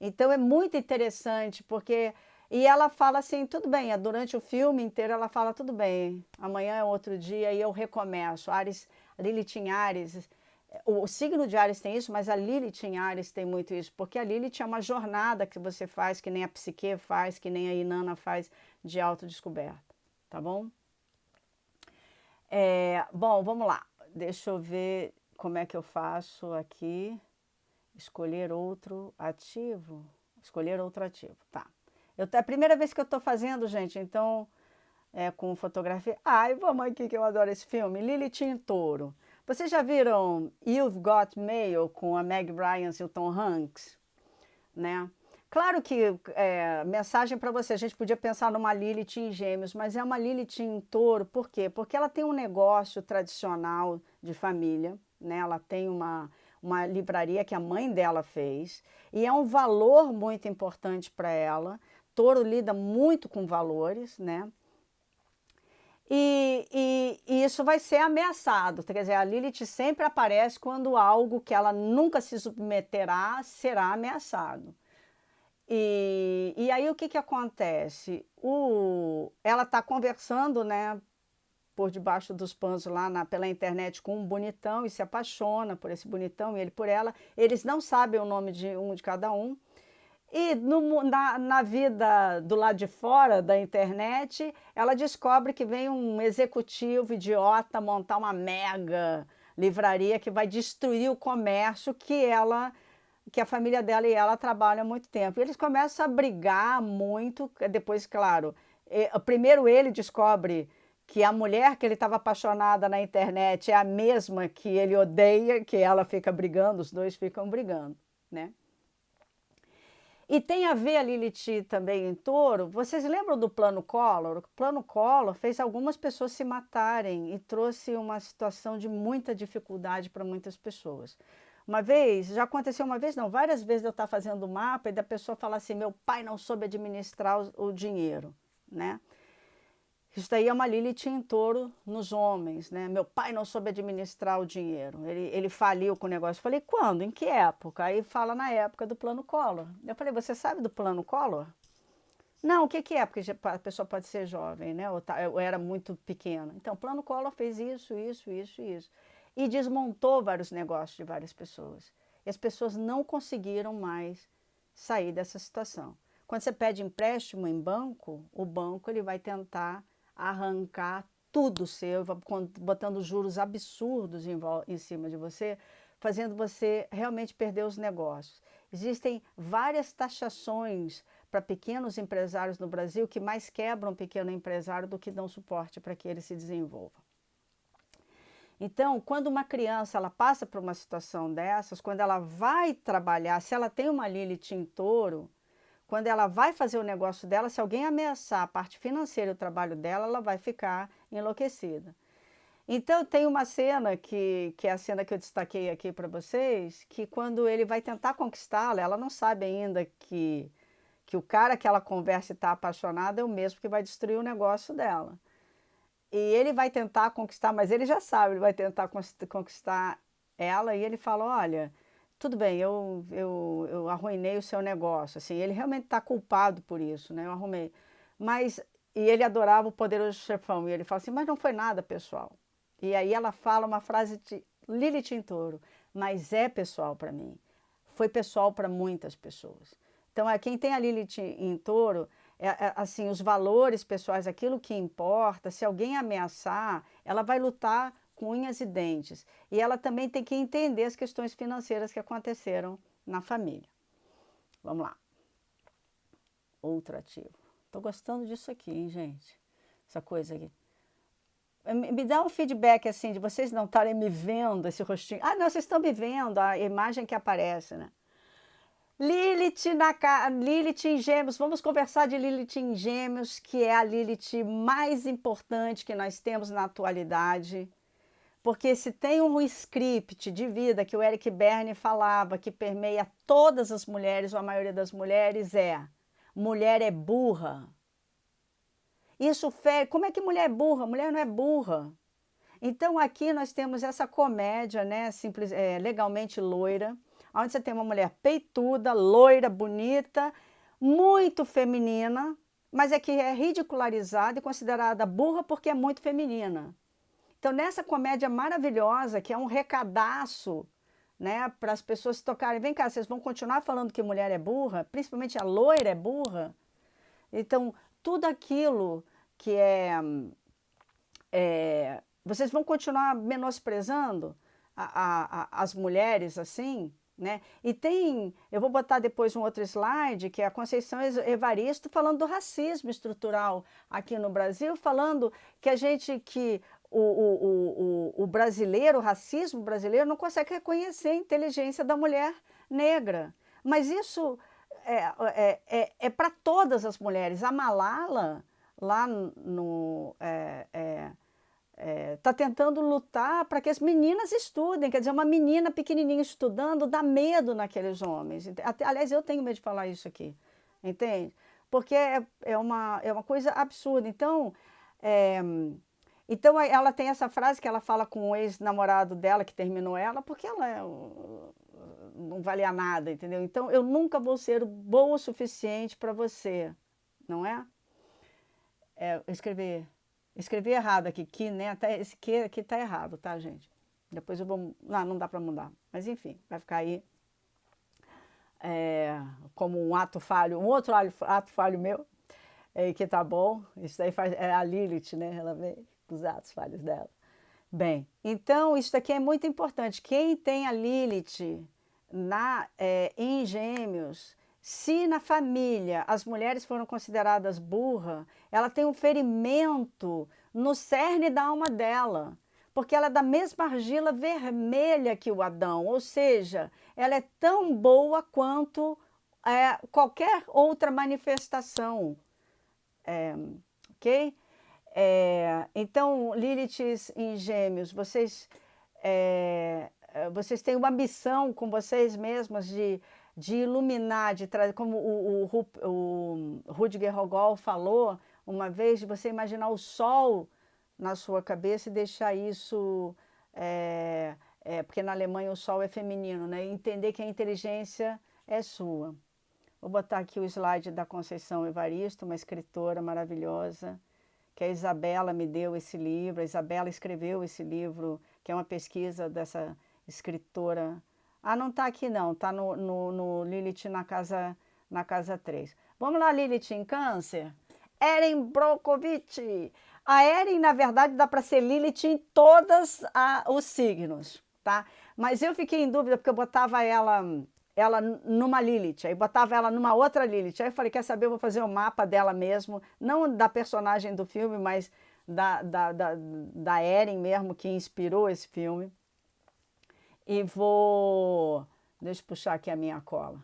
Speaker 1: Então é muito interessante, porque. E ela fala assim, tudo bem, durante o filme inteiro ela fala, tudo bem, amanhã é outro dia e eu recomeço. Ares, Lilith em Ares, o signo de Ares tem isso, mas a Lilith em Ares tem muito isso, porque a Lilith é uma jornada que você faz, que nem a Psique faz, que nem a Inanna faz, de autodescoberta, tá bom? Bom, vamos lá, deixa eu ver como é que eu faço aqui, escolher outro ativo, tá. É a primeira vez que eu estou fazendo, gente, então, com fotografia. Ai, vamos aqui que eu adoro esse filme, Lilith em Touro. Vocês já viram You've Got Mail com a Meg Ryan e o Tom Hanks? Né? Claro que, mensagem para você, a gente podia pensar numa Lilith em Gêmeos, mas é uma Lilith em Touro, por quê? Porque ela tem um negócio tradicional de família, né? Ela tem uma livraria que a mãe dela fez, e é um valor muito importante para ela. Touro lida muito com valores, né? E isso vai ser ameaçado, quer dizer, a Lilith sempre aparece quando algo que ela nunca se submeterá será ameaçado. E aí o que acontece? Ela está conversando, né, por debaixo dos panos lá pela internet com um bonitão e se apaixona por esse bonitão e ele por ela. Eles não sabem o nome de cada um. E na vida do lado de fora da internet, ela descobre que vem um executivo idiota montar uma mega livraria que vai destruir o comércio que a família dela e ela trabalham há muito tempo. E eles começam a brigar muito, depois, claro, primeiro ele descobre que a mulher que ele estava apaixonada na internet é a mesma que ele odeia, que ela fica brigando, os dois ficam brigando, né? E tem a ver a Lilith também em Touro. Vocês lembram do Plano Collor? O Plano Collor fez algumas pessoas se matarem e trouxe uma situação de muita dificuldade para muitas pessoas. Uma vez, já aconteceu uma vez, não, várias vezes eu estar fazendo o mapa e da pessoa falar assim, meu pai não soube administrar o dinheiro, né? Isso daí é uma Lilith em Touro nos homens, né? Meu pai não soube administrar o dinheiro, ele faliu com o negócio. Eu falei, quando? Em que época? Aí fala na época do Plano Collor. Eu falei, você sabe do Plano Collor? Não, o que é? Porque a pessoa pode ser jovem, né? Ou era muito pequena. Então, o Plano Collor fez isso, isso, isso, isso. E desmontou vários negócios de várias pessoas. E as pessoas não conseguiram mais sair dessa situação. Quando você pede empréstimo em banco, o banco ele vai tentar arrancar tudo seu, botando juros absurdos em cima de você, fazendo você realmente perder os negócios. Existem várias taxações para pequenos empresários no Brasil que mais quebram o pequeno empresário do que dão suporte para que ele se desenvolva. Então, quando uma criança ela passa por uma situação dessas, quando ela vai trabalhar, se ela tem uma Lilith em Touro, quando ela vai fazer o negócio dela, se alguém ameaçar a parte financeira e o trabalho dela, ela vai ficar enlouquecida. Então, tem uma cena que é a cena que eu destaquei aqui para vocês, que quando ele vai tentar conquistá-la, ela não sabe ainda que o cara que ela conversa e está apaixonada é o mesmo que vai destruir o negócio dela. E ele vai tentar conquistar, mas ele já sabe, ele vai tentar conquistar ela e ele fala, olha, tudo bem, eu arruinei o seu negócio, assim, ele realmente está culpado por isso, né, eu arrumei. Mas, e ele adorava o Poderoso Chefão, e ele fala assim, mas não foi nada, pessoal. E aí ela fala uma frase de Lilith em Touro, mas é pessoal para mim. foi pessoal para muitas pessoas. Então, quem tem a Lilith em Touro, assim, os valores pessoais, aquilo que importa, se alguém ameaçar, ela vai lutar com unhas e dentes. E ela também tem que entender as questões financeiras que aconteceram na família. Vamos lá. Outro ativo. Estou gostando disso aqui, hein, gente? Essa coisa aqui. Me dá um feedback, assim, de vocês não estarem me vendo, esse rostinho. Ah, não, vocês estão me vendo, a imagem que aparece, né? Lilith, Lilith em Gêmeos, vamos conversar de Lilith em Gêmeos, que é a Lilith mais importante que nós temos na atualidade. Porque se tem um script de vida que o Eric Berne falava, que permeia todas as mulheres, ou a maioria das mulheres, mulher é burra. Isso fere. Como é que mulher é burra? Mulher não é burra. Então aqui nós temos essa comédia, né, legalmente loira, onde você tem uma mulher peituda, loira, bonita, muito feminina, mas é que é ridicularizada e considerada burra porque é muito feminina. Então, nessa comédia maravilhosa, que é um recadaço, né, para as pessoas se tocarem, vem cá, vocês vão continuar falando que mulher é burra, principalmente a loira é burra? Então, tudo aquilo que vocês vão continuar menosprezando as mulheres assim, né? E eu vou botar depois um outro slide, que é a Conceição Evaristo falando do racismo estrutural aqui no Brasil, falando que o brasileiro, o racismo brasileiro não consegue reconhecer a inteligência da mulher negra. Mas isso é para todas as mulheres. A Malala, lá está tentando lutar para que as meninas estudem. Quer dizer, uma menina pequenininha estudando dá medo naqueles homens. Aliás, eu tenho medo de falar isso aqui, entende? Porque é uma coisa absurda. Então, ela tem essa frase que ela fala com o ex-namorado dela, que terminou ela, porque ela não valia nada, entendeu? Então, eu nunca vou ser boa o suficiente para você, não é? Escrevi errado aqui, né? Até esse que aqui está errado, tá, gente? Depois eu vou... Não dá para mudar. Mas, enfim, vai ficar aí como um ato falho, um outro ato falho meu, que tá bom. Isso daí é a Lilith, né? Ela vem com os atos falhos dela. Bem, então, isso daqui é muito importante. Quem tem a Lilith em Gêmeos, se na família as mulheres foram consideradas burras, ela tem um ferimento no cerne da alma dela, porque ela é da mesma argila vermelha que o Adão, ou seja, ela é tão boa quanto qualquer outra manifestação, ok? Então, Lilith em Gêmeos, vocês têm uma missão com vocês mesmas de iluminar, de trazer, como o Rutger Rogol falou uma vez, de você imaginar o sol na sua cabeça e deixar isso, porque na Alemanha o sol é feminino, né? E entender que a inteligência é sua. Vou botar aqui o slide da Conceição Evaristo, uma escritora maravilhosa, que a Isabela me deu esse livro. A Isabela escreveu esse livro, que é uma pesquisa dessa escritora. Ah, não está aqui não, está no Lilith na casa 3. Vamos lá, Lilith em Câncer. Erin Brockovich. A Erin, na verdade, dá para ser Lilith em todos os signos, tá? Mas eu fiquei em dúvida porque eu botava ela numa Lilith, aí botava ela numa outra Lilith. Aí eu falei, quer saber, eu vou fazer o mapa dela mesmo, não da personagem do filme, mas da Erin mesmo, que inspirou esse filme. E deixa eu puxar aqui a minha cola.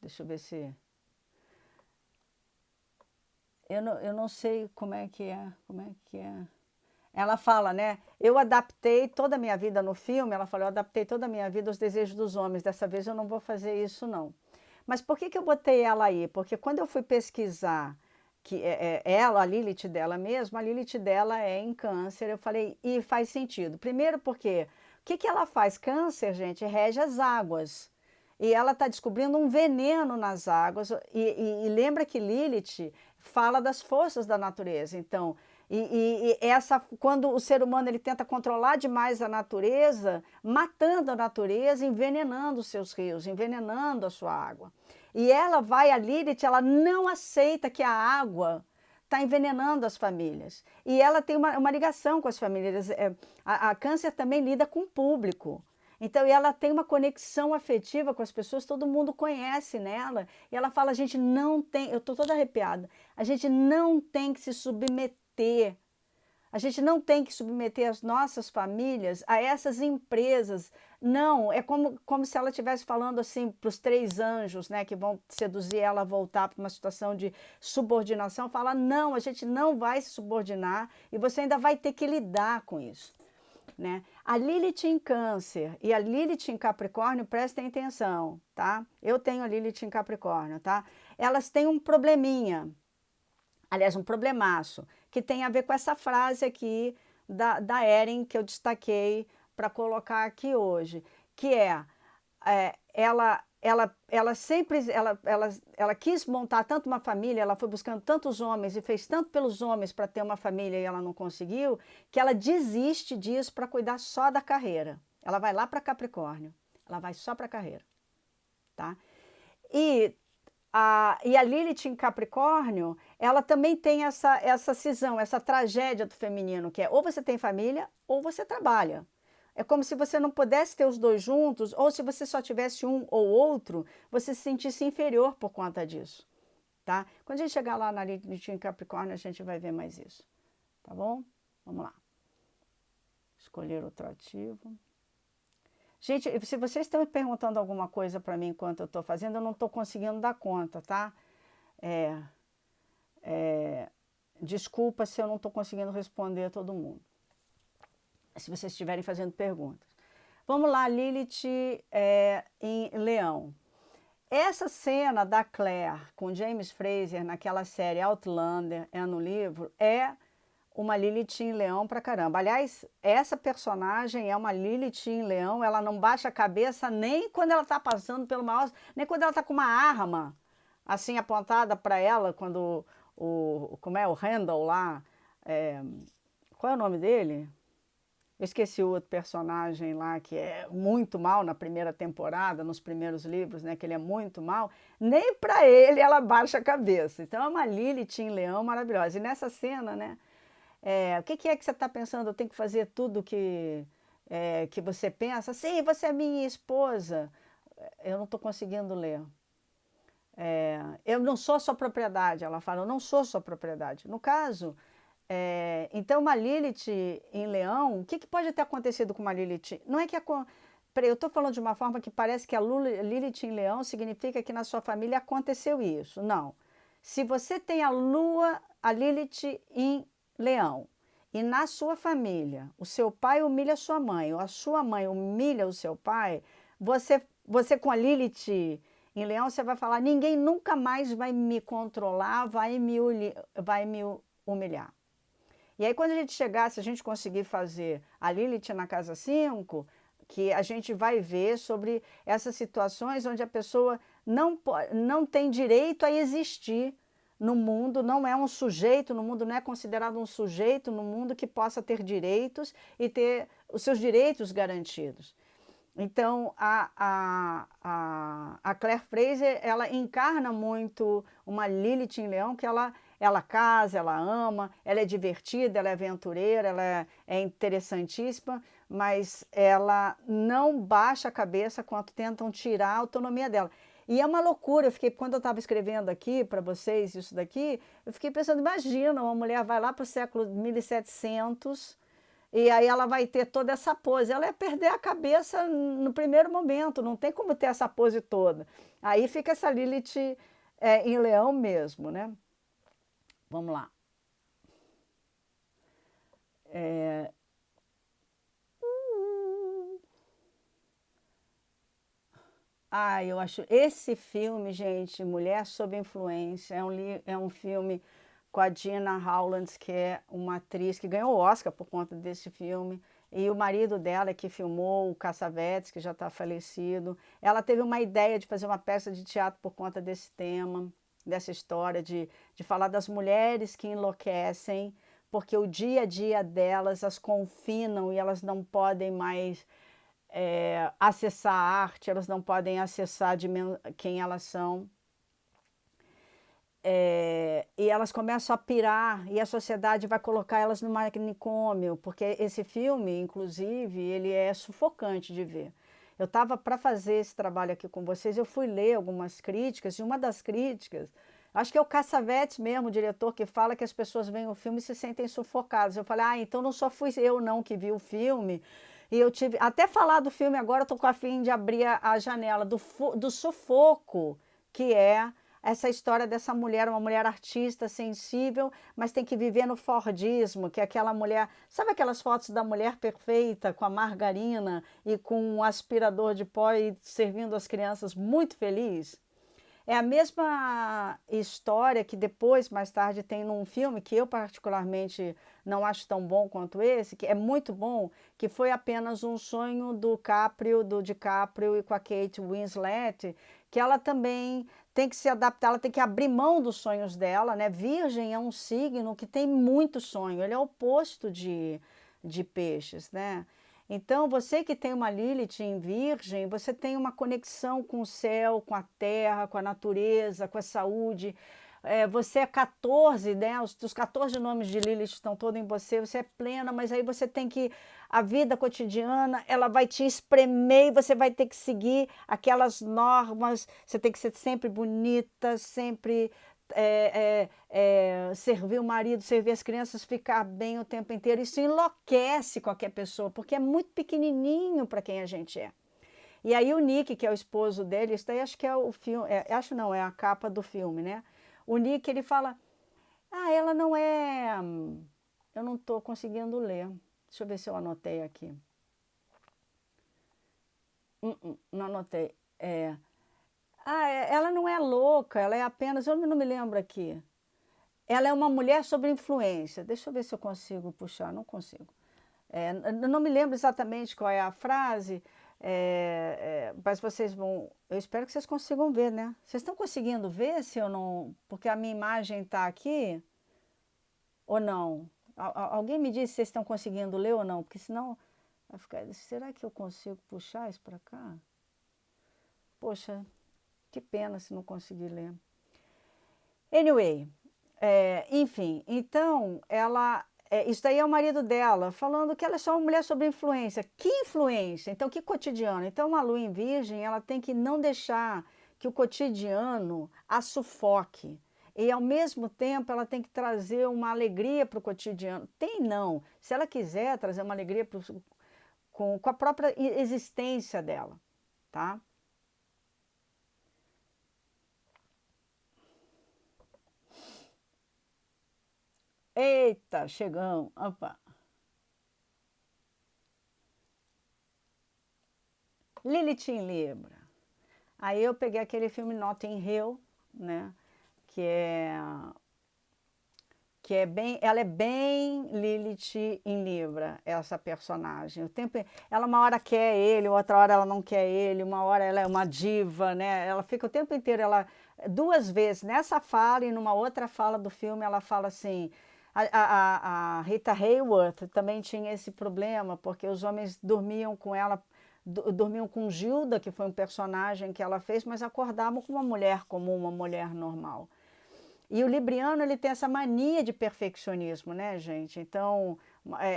Speaker 1: Deixa eu ver se... Eu não sei como é que é. Ela fala, né? Eu adaptei toda a minha vida no filme, ela falou, eu adaptei toda a minha vida aos desejos dos homens, dessa vez eu não vou fazer isso, não. Mas por que eu botei ela aí? Porque quando eu fui pesquisar, que a Lilith dela mesma, a Lilith dela é em Câncer, eu falei, e faz sentido. Primeiro porque, o que ela faz? Câncer, gente, rege as águas. e ela está descobrindo um veneno nas águas, e lembra que Lilith fala das forças da natureza, então, quando o ser humano ele tenta controlar demais a natureza, matando a natureza, envenenando os seus rios, envenenando a sua água. E a Lilith, ela não aceita que a água está envenenando as famílias. E ela tem uma ligação com as famílias. A Câncer também lida com o público. Então, ela tem uma conexão afetiva com as pessoas, todo mundo conhece nela. E ela fala, a gente não tem, eu estou toda arrepiada, a gente não tem que se submeter. A gente não tem que submeter as nossas famílias a essas empresas. Não, é como se ela estivesse falando assim para os 3 anjos, né, que vão seduzir ela a voltar para uma situação de subordinação. Fala, não, a gente não vai se subordinar e você ainda vai ter que lidar com isso. Né? A Lilith em Câncer e a Lilith em Capricórnio, prestem atenção, tá? Eu tenho a Lilith em Capricórnio, tá? Elas têm um probleminha. Aliás, um problemaço, que tem a ver com essa frase aqui da Erin, que eu destaquei para colocar aqui hoje, que ela sempre, ela quis montar tanto uma família, ela foi buscando tantos homens e fez tanto pelos homens para ter uma família e ela não conseguiu, que ela desiste disso para cuidar só da carreira. Ela vai lá para Capricórnio, ela vai só para a carreira, tá? E a Lilith em Capricórnio, ela também tem essa cisão, essa tragédia do feminino, que é ou você tem família ou você trabalha. É como se você não pudesse ter os dois juntos, ou se você só tivesse um ou outro, você se sentisse inferior por conta disso. Tá? Quando a gente chegar lá na Lilith em Capricórnio, a gente vai ver mais isso. Tá bom? Vamos lá. Escolher outro ativo. Gente, se vocês estão perguntando alguma coisa para mim enquanto eu estou fazendo, eu não estou conseguindo dar conta, tá? Desculpa se eu não estou conseguindo responder a todo mundo. Se vocês estiverem fazendo perguntas. Vamos lá, Lilith em Leão. Essa cena da Claire com James Fraser naquela série Outlander, no livro, é uma Lilith em Leão pra caramba. Aliás, essa personagem é uma Lilith em Leão, ela não baixa a cabeça nem quando ela está passando pelo maior, nem quando ela está com uma arma assim apontada para ela, quando como é o Randall lá, qual é o nome dele? Eu esqueci o outro personagem lá que é muito mal na primeira temporada, nos primeiros livros, né, que ele é muito mal, nem para ele ela baixa a cabeça. Então é uma Lilith em Leão maravilhosa. E nessa cena, né, o que é que você está pensando? Eu tenho que fazer tudo que você pensa? Sim, você é minha esposa. Eu não estou conseguindo ler. Eu não sou sua propriedade, ela fala, eu não sou sua propriedade. No caso, então uma Lilith em Leão, o que pode ter acontecido com uma Lilith? Não é que Peraí, eu estou falando de uma forma que parece que a Lilith em Leão significa que na sua família aconteceu isso. Não. Se você tem a Lilith em Leão, e na sua família o seu pai humilha a sua mãe, ou a sua mãe humilha o seu pai, você com a Lilith em Leão, você vai falar, ninguém nunca mais vai me controlar, vai me humilhar. E aí quando a gente chegar, se a gente conseguir fazer a Lilith na casa 5, que a gente vai ver sobre essas situações onde a pessoa não tem direito a existir no mundo, não é um sujeito no mundo, não é considerado um sujeito no mundo que possa ter direitos e ter os seus direitos garantidos. Então, a Claire Fraser, ela encarna muito uma Lilith em Leão, que ela casa, ela ama, ela é divertida, ela é aventureira, ela é interessantíssima, mas ela não baixa a cabeça quando tentam tirar a autonomia dela. E é uma loucura, quando eu estava escrevendo aqui para vocês isso daqui, eu fiquei pensando, imagina, uma mulher vai lá para o século 1700, e aí ela vai ter toda essa pose, ela ia perder a cabeça no primeiro momento, não tem como ter essa pose toda. Aí fica essa Lilith em Leão mesmo, né? Vamos lá. Eu acho esse filme, gente, Mulher sob Influência, é um filme com a Gina Rowlands, que é uma atriz que ganhou o Oscar por conta desse filme. e o marido dela que filmou, o Cassavetes, que já está falecido. Ela teve uma ideia de fazer uma peça de teatro por conta desse tema, dessa história de falar das mulheres que enlouquecem, porque o dia a dia delas as confinam e elas não podem mais acessar a arte, elas não podem acessar quem elas são. E elas começam a pirar e a sociedade vai colocar elas no manicômio, porque esse filme, inclusive, ele é sufocante de ver. Eu estava para fazer esse trabalho aqui com vocês, eu fui ler algumas críticas, e uma das críticas, acho que é o Cassavetes mesmo, o diretor, que fala que as pessoas veem o filme e se sentem sufocadas. Eu falei, então não só fui eu não que vi o filme, e eu tive, até falar do filme agora, eu estou com a fim de abrir a janela, do sufoco que é essa história dessa mulher, uma mulher artista, sensível, mas tem que viver no Fordismo, que é aquela mulher... Sabe aquelas fotos da mulher perfeita, com a margarina e com um aspirador de pó e servindo as crianças muito feliz? É a mesma história que depois, mais tarde, tem num filme que eu particularmente não acho tão bom quanto esse, que é muito bom, que foi apenas um sonho do DiCaprio e com a Kate Winslet, que ela também tem que se adaptar, ela tem que abrir mão dos sonhos dela, né? Virgem é um signo que tem muito sonho, ele é o oposto de peixes, né? Então, você que tem uma Lilith em Virgem, você tem uma conexão com o céu, com a terra, com a natureza, com a saúde. Você é 14, né? Os 14 nomes de Lilith estão todos em você, você é plena, mas aí você tem que... A vida cotidiana, ela vai te espremer e você vai ter que seguir aquelas normas, você tem que ser sempre bonita, sempre... servir o marido, servir as crianças, ficar bem o tempo inteiro. Isso enlouquece qualquer pessoa, porque é muito pequenininho para quem a gente é. E aí o Nick, que é o esposo dele, isso daí acho que é o filme, acho não, é a capa do filme, né? O Nick, ele fala, ela não é... Eu não estou conseguindo ler. Deixa eu ver se eu anotei aqui. Não anotei. Ela não é louca, ela é apenas... Eu não me lembro aqui. Ela é uma mulher sob influência. Deixa eu ver se eu consigo puxar. Não consigo. Eu não me lembro exatamente qual é a frase, mas vocês vão... Eu espero que vocês consigam ver, né? Vocês estão conseguindo ver se eu não... Porque a minha imagem está aqui ou não? Alguém me diz se vocês estão conseguindo ler ou não, porque senão vai ficar... Será que eu consigo puxar isso para cá? Poxa, que pena se não conseguir ler. Anyway... enfim, então, isso daí é o marido dela, falando que ela é só uma mulher sob influência. Que influência? Então, que cotidiano? Então, a lua em virgem, ela tem que não deixar que o cotidiano a sufoque. E, ao mesmo tempo, ela tem que trazer uma alegria para o cotidiano. Tem não. Se ela quiser trazer uma alegria com a própria existência dela, tá? Eita, chegamos. Opa. Lilith em Libra. Aí eu peguei aquele filme Notting Hill, né? Ela é bem Lilith em Libra, essa personagem. Ela uma hora quer ele, outra hora ela não quer ele, uma hora ela é uma diva, né? Ela fica o tempo inteiro, duas vezes, nessa fala e numa outra fala do filme, ela fala assim... A Rita Hayworth também tinha esse problema, porque os homens dormiam com ela, dormiam com Gilda, que foi um personagem que ela fez, mas acordavam com uma mulher comum, uma mulher normal. E o libriano, ele tem essa mania de perfeccionismo, né, gente? Então,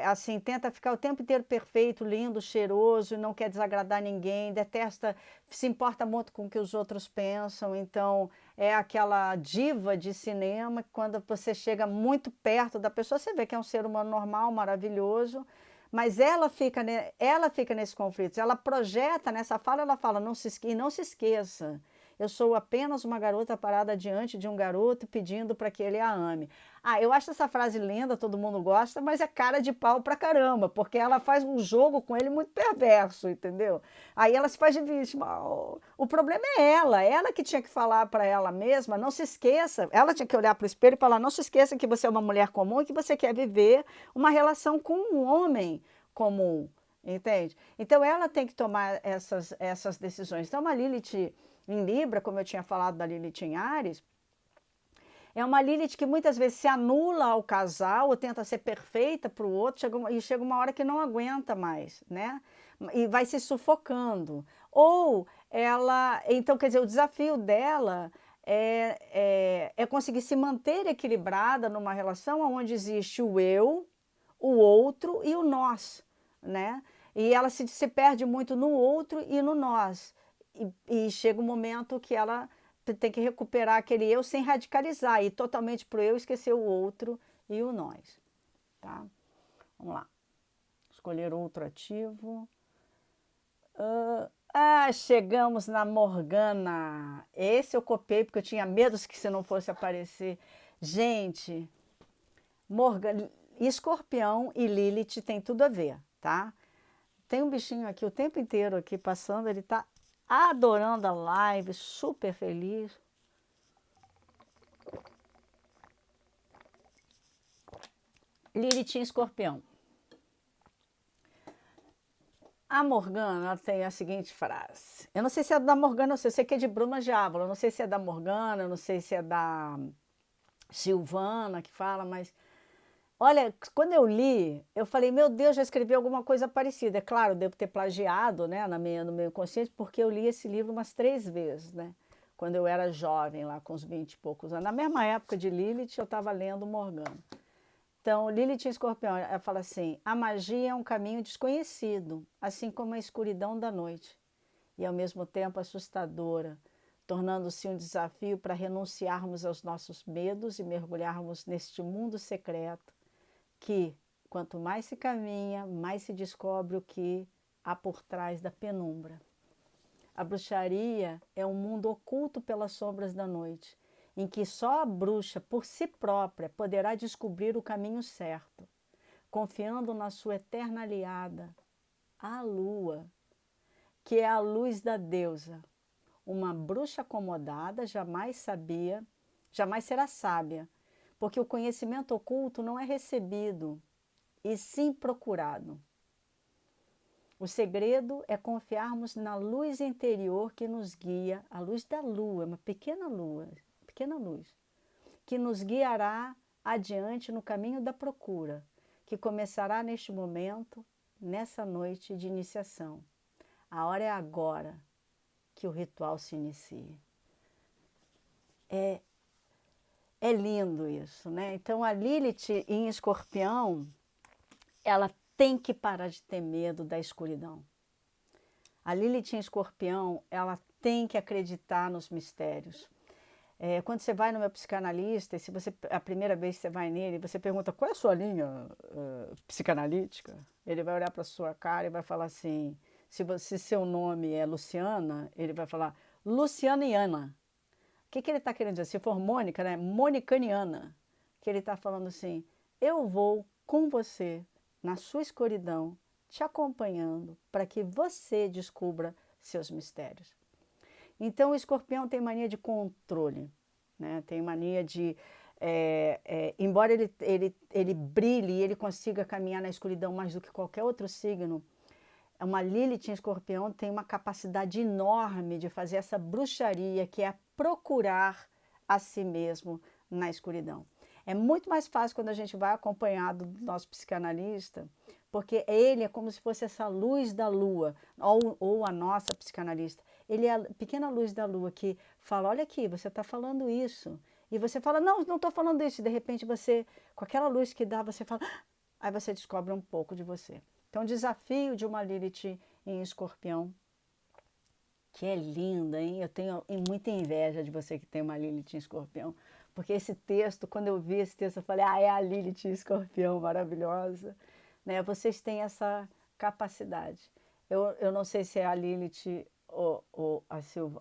Speaker 1: assim, tenta ficar o tempo inteiro perfeito, lindo, cheiroso, não quer desagradar ninguém, detesta, se importa muito com o que os outros pensam. Então, é aquela diva de cinema que quando você chega muito perto da pessoa, você vê que é um ser humano normal, maravilhoso, mas ela fica nesse conflito. Ela projeta nessa fala, ela fala, não se esqueça, eu sou apenas uma garota parada diante de um garoto pedindo para que ele a ame. Eu acho essa frase linda, todo mundo gosta, mas é cara de pau pra caramba, porque ela faz um jogo com ele muito perverso, entendeu? Aí ela se faz de vítima. O problema é ela que tinha que falar para ela mesma, não se esqueça, ela tinha que olhar para o espelho e falar, não se esqueça que você é uma mulher comum e que você quer viver uma relação com um homem, comum, entende? Então ela tem que tomar essas decisões. Então uma Lilith em Libra, como eu tinha falado da Lilith em Áries, é uma Lilith que muitas vezes se anula ao casal ou tenta ser perfeita para o outro, e chega uma hora que não aguenta mais, né? E vai se sufocando. Ou ela. Então, quer dizer, o desafio dela é conseguir se manter equilibrada numa relação onde existe o eu, o outro e o nós, né? E ela se perde muito no outro e no nós. E chega um momento que ela tem que recuperar aquele eu sem radicalizar, e totalmente pro eu, esquecer o outro e o nós, tá? Vamos lá. Escolher outro ativo. Chegamos na Morgana. Esse eu copiei porque eu tinha medo que se não fosse aparecer. Gente, Morgana, Escorpião e Lilith tem tudo a ver, tá? Tem um bichinho aqui o tempo inteiro aqui passando, ele tá adorando a live, super feliz. Lilith em Escorpião. A Morgana tem a seguinte frase. Eu não sei se é da Morgana, eu sei que é de Bruna Diávolo. Eu não sei se é da Morgana, eu não sei se é da Silvana que fala, mas olha, quando eu li, eu falei, meu Deus, já escrevi alguma coisa parecida. É claro, devo ter plagiado, né, no meu inconsciente, porque eu li esse livro umas 3 vezes, né? Quando eu era jovem, lá com uns 20 e poucos anos. Na mesma época de Lilith, eu estava lendo Morgana. Então, Lilith em Escorpião, ela fala assim, a magia é um caminho desconhecido, assim como a escuridão da noite, e ao mesmo tempo assustadora, tornando-se um desafio para renunciarmos aos nossos medos e mergulharmos neste mundo secreto, que, quanto mais se caminha, mais se descobre o que há por trás da penumbra. A bruxaria é um mundo oculto pelas sombras da noite, em que só a bruxa por si própria poderá descobrir o caminho certo, confiando na sua eterna aliada, a lua, que é a luz da deusa. Uma bruxa acomodada jamais será sábia, porque o conhecimento oculto não é recebido, e sim procurado. O segredo é confiarmos na luz interior que nos guia, a luz da lua, uma pequena luz, que nos guiará adiante no caminho da procura, que começará neste momento, nessa noite de iniciação. A hora é agora que o ritual se inicie. É lindo isso, né? Então a Lilith em Escorpião, ela tem que parar de ter medo da escuridão. A Lilith em Escorpião, ela tem que acreditar nos mistérios. Quando você vai no meu psicanalista, e se você, a primeira vez que você vai nele, você pergunta qual é a sua linha psicanalítica, ele vai olhar para a sua cara e vai falar assim, se seu nome é Luciana, ele vai falar Lucianiana. O que ele está querendo dizer? Se for Mônica, né? Monicaniana. Que ele está falando assim, eu vou com você na sua escuridão, te acompanhando para que você descubra seus mistérios. Então o escorpião tem mania de controle, né? Tem mania de, embora ele brilhe e ele consiga caminhar na escuridão mais do que qualquer outro signo, uma Lilith em Escorpião tem uma capacidade enorme de fazer essa bruxaria, que é procurar a si mesmo na escuridão. É muito mais fácil quando a gente vai acompanhado do nosso psicanalista, porque ele é como se fosse essa luz da lua, ou a nossa psicanalista. Ele é a pequena luz da lua que fala, olha aqui, você está falando isso. E você fala, não estou falando isso. E de repente você, com aquela luz que dá, você fala, aí você descobre um pouco de você. Então, o desafio de uma Lilith em Escorpião, que é linda, hein? Eu tenho muita inveja de você que tem uma Lilith em Escorpião, porque esse texto, quando eu vi esse texto, eu falei, é a Lilith em Escorpião, maravilhosa. Né? Vocês têm essa capacidade. Eu não sei se é a Lilith ou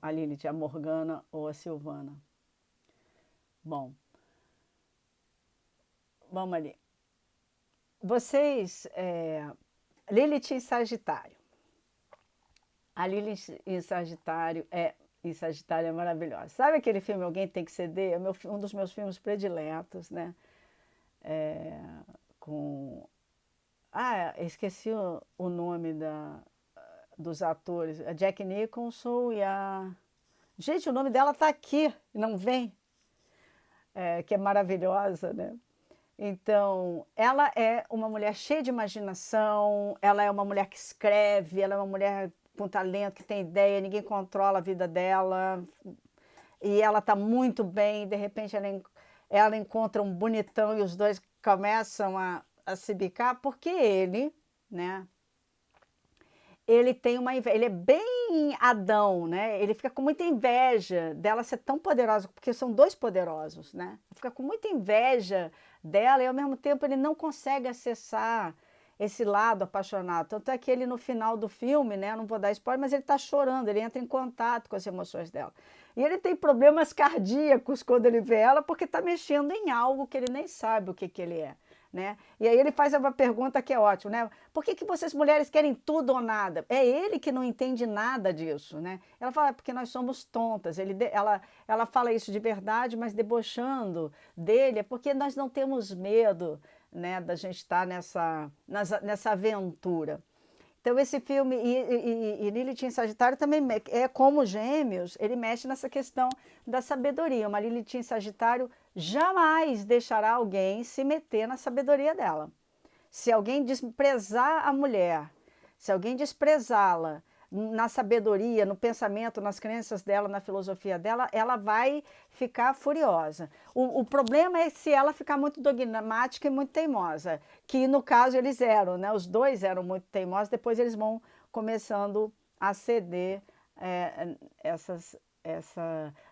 Speaker 1: a Lilith, a Morgana ou a Silvana. Bom, vamos ali. Vocês, Lilith em Sagitário. A Lilith em Sagitário é maravilhosa. Sabe aquele filme Alguém Tem que Ceder? É um dos meus filmes prediletos, né? Com Esqueci o nome dos atores. A Jack Nicholson e a... Gente, o nome dela tá aqui, não vem. Que é maravilhosa, né? Então, ela é uma mulher cheia de imaginação, ela é uma mulher que escreve, ela é uma mulher com talento, que tem ideia, ninguém controla a vida dela, e ela está muito bem, de repente ela encontra um bonitão e os dois começam a se bicar, porque ele, né? Ele tem uma inveja, ele é bem Adão, né? Ele fica com muita inveja dela ser tão poderosa, porque são dois poderosos, né? Fica com muita inveja dela e ao mesmo tempo ele não consegue acessar esse lado apaixonado. Tanto é que ele no final do filme, né? Não vou dar spoiler, mas ele está chorando, ele entra em contato com as emoções dela. E ele tem problemas cardíacos quando ele vê ela, porque está mexendo em algo que ele nem sabe o que ele é. Né? E aí ele faz uma pergunta que é ótima, né? Por que vocês mulheres querem tudo ou nada? É ele que não entende nada disso, né? Ela fala, porque nós somos tontas. Ela fala isso de verdade, mas debochando dele, é porque nós não temos medo, né, da gente estar nessa aventura. Então, esse filme, e Lilith em Sagitário também é como Gêmeos, ele mexe nessa questão da sabedoria. Uma Lilith em Sagitário jamais deixará alguém se meter na sabedoria dela. Se alguém desprezar a mulher, se alguém desprezá-la na sabedoria, no pensamento, nas crenças dela, na filosofia dela, ela vai ficar furiosa. O problema é se ela ficar muito dogmática e muito teimosa, que no caso eles eram, né? Os dois eram muito teimosos, depois eles vão começando a ceder,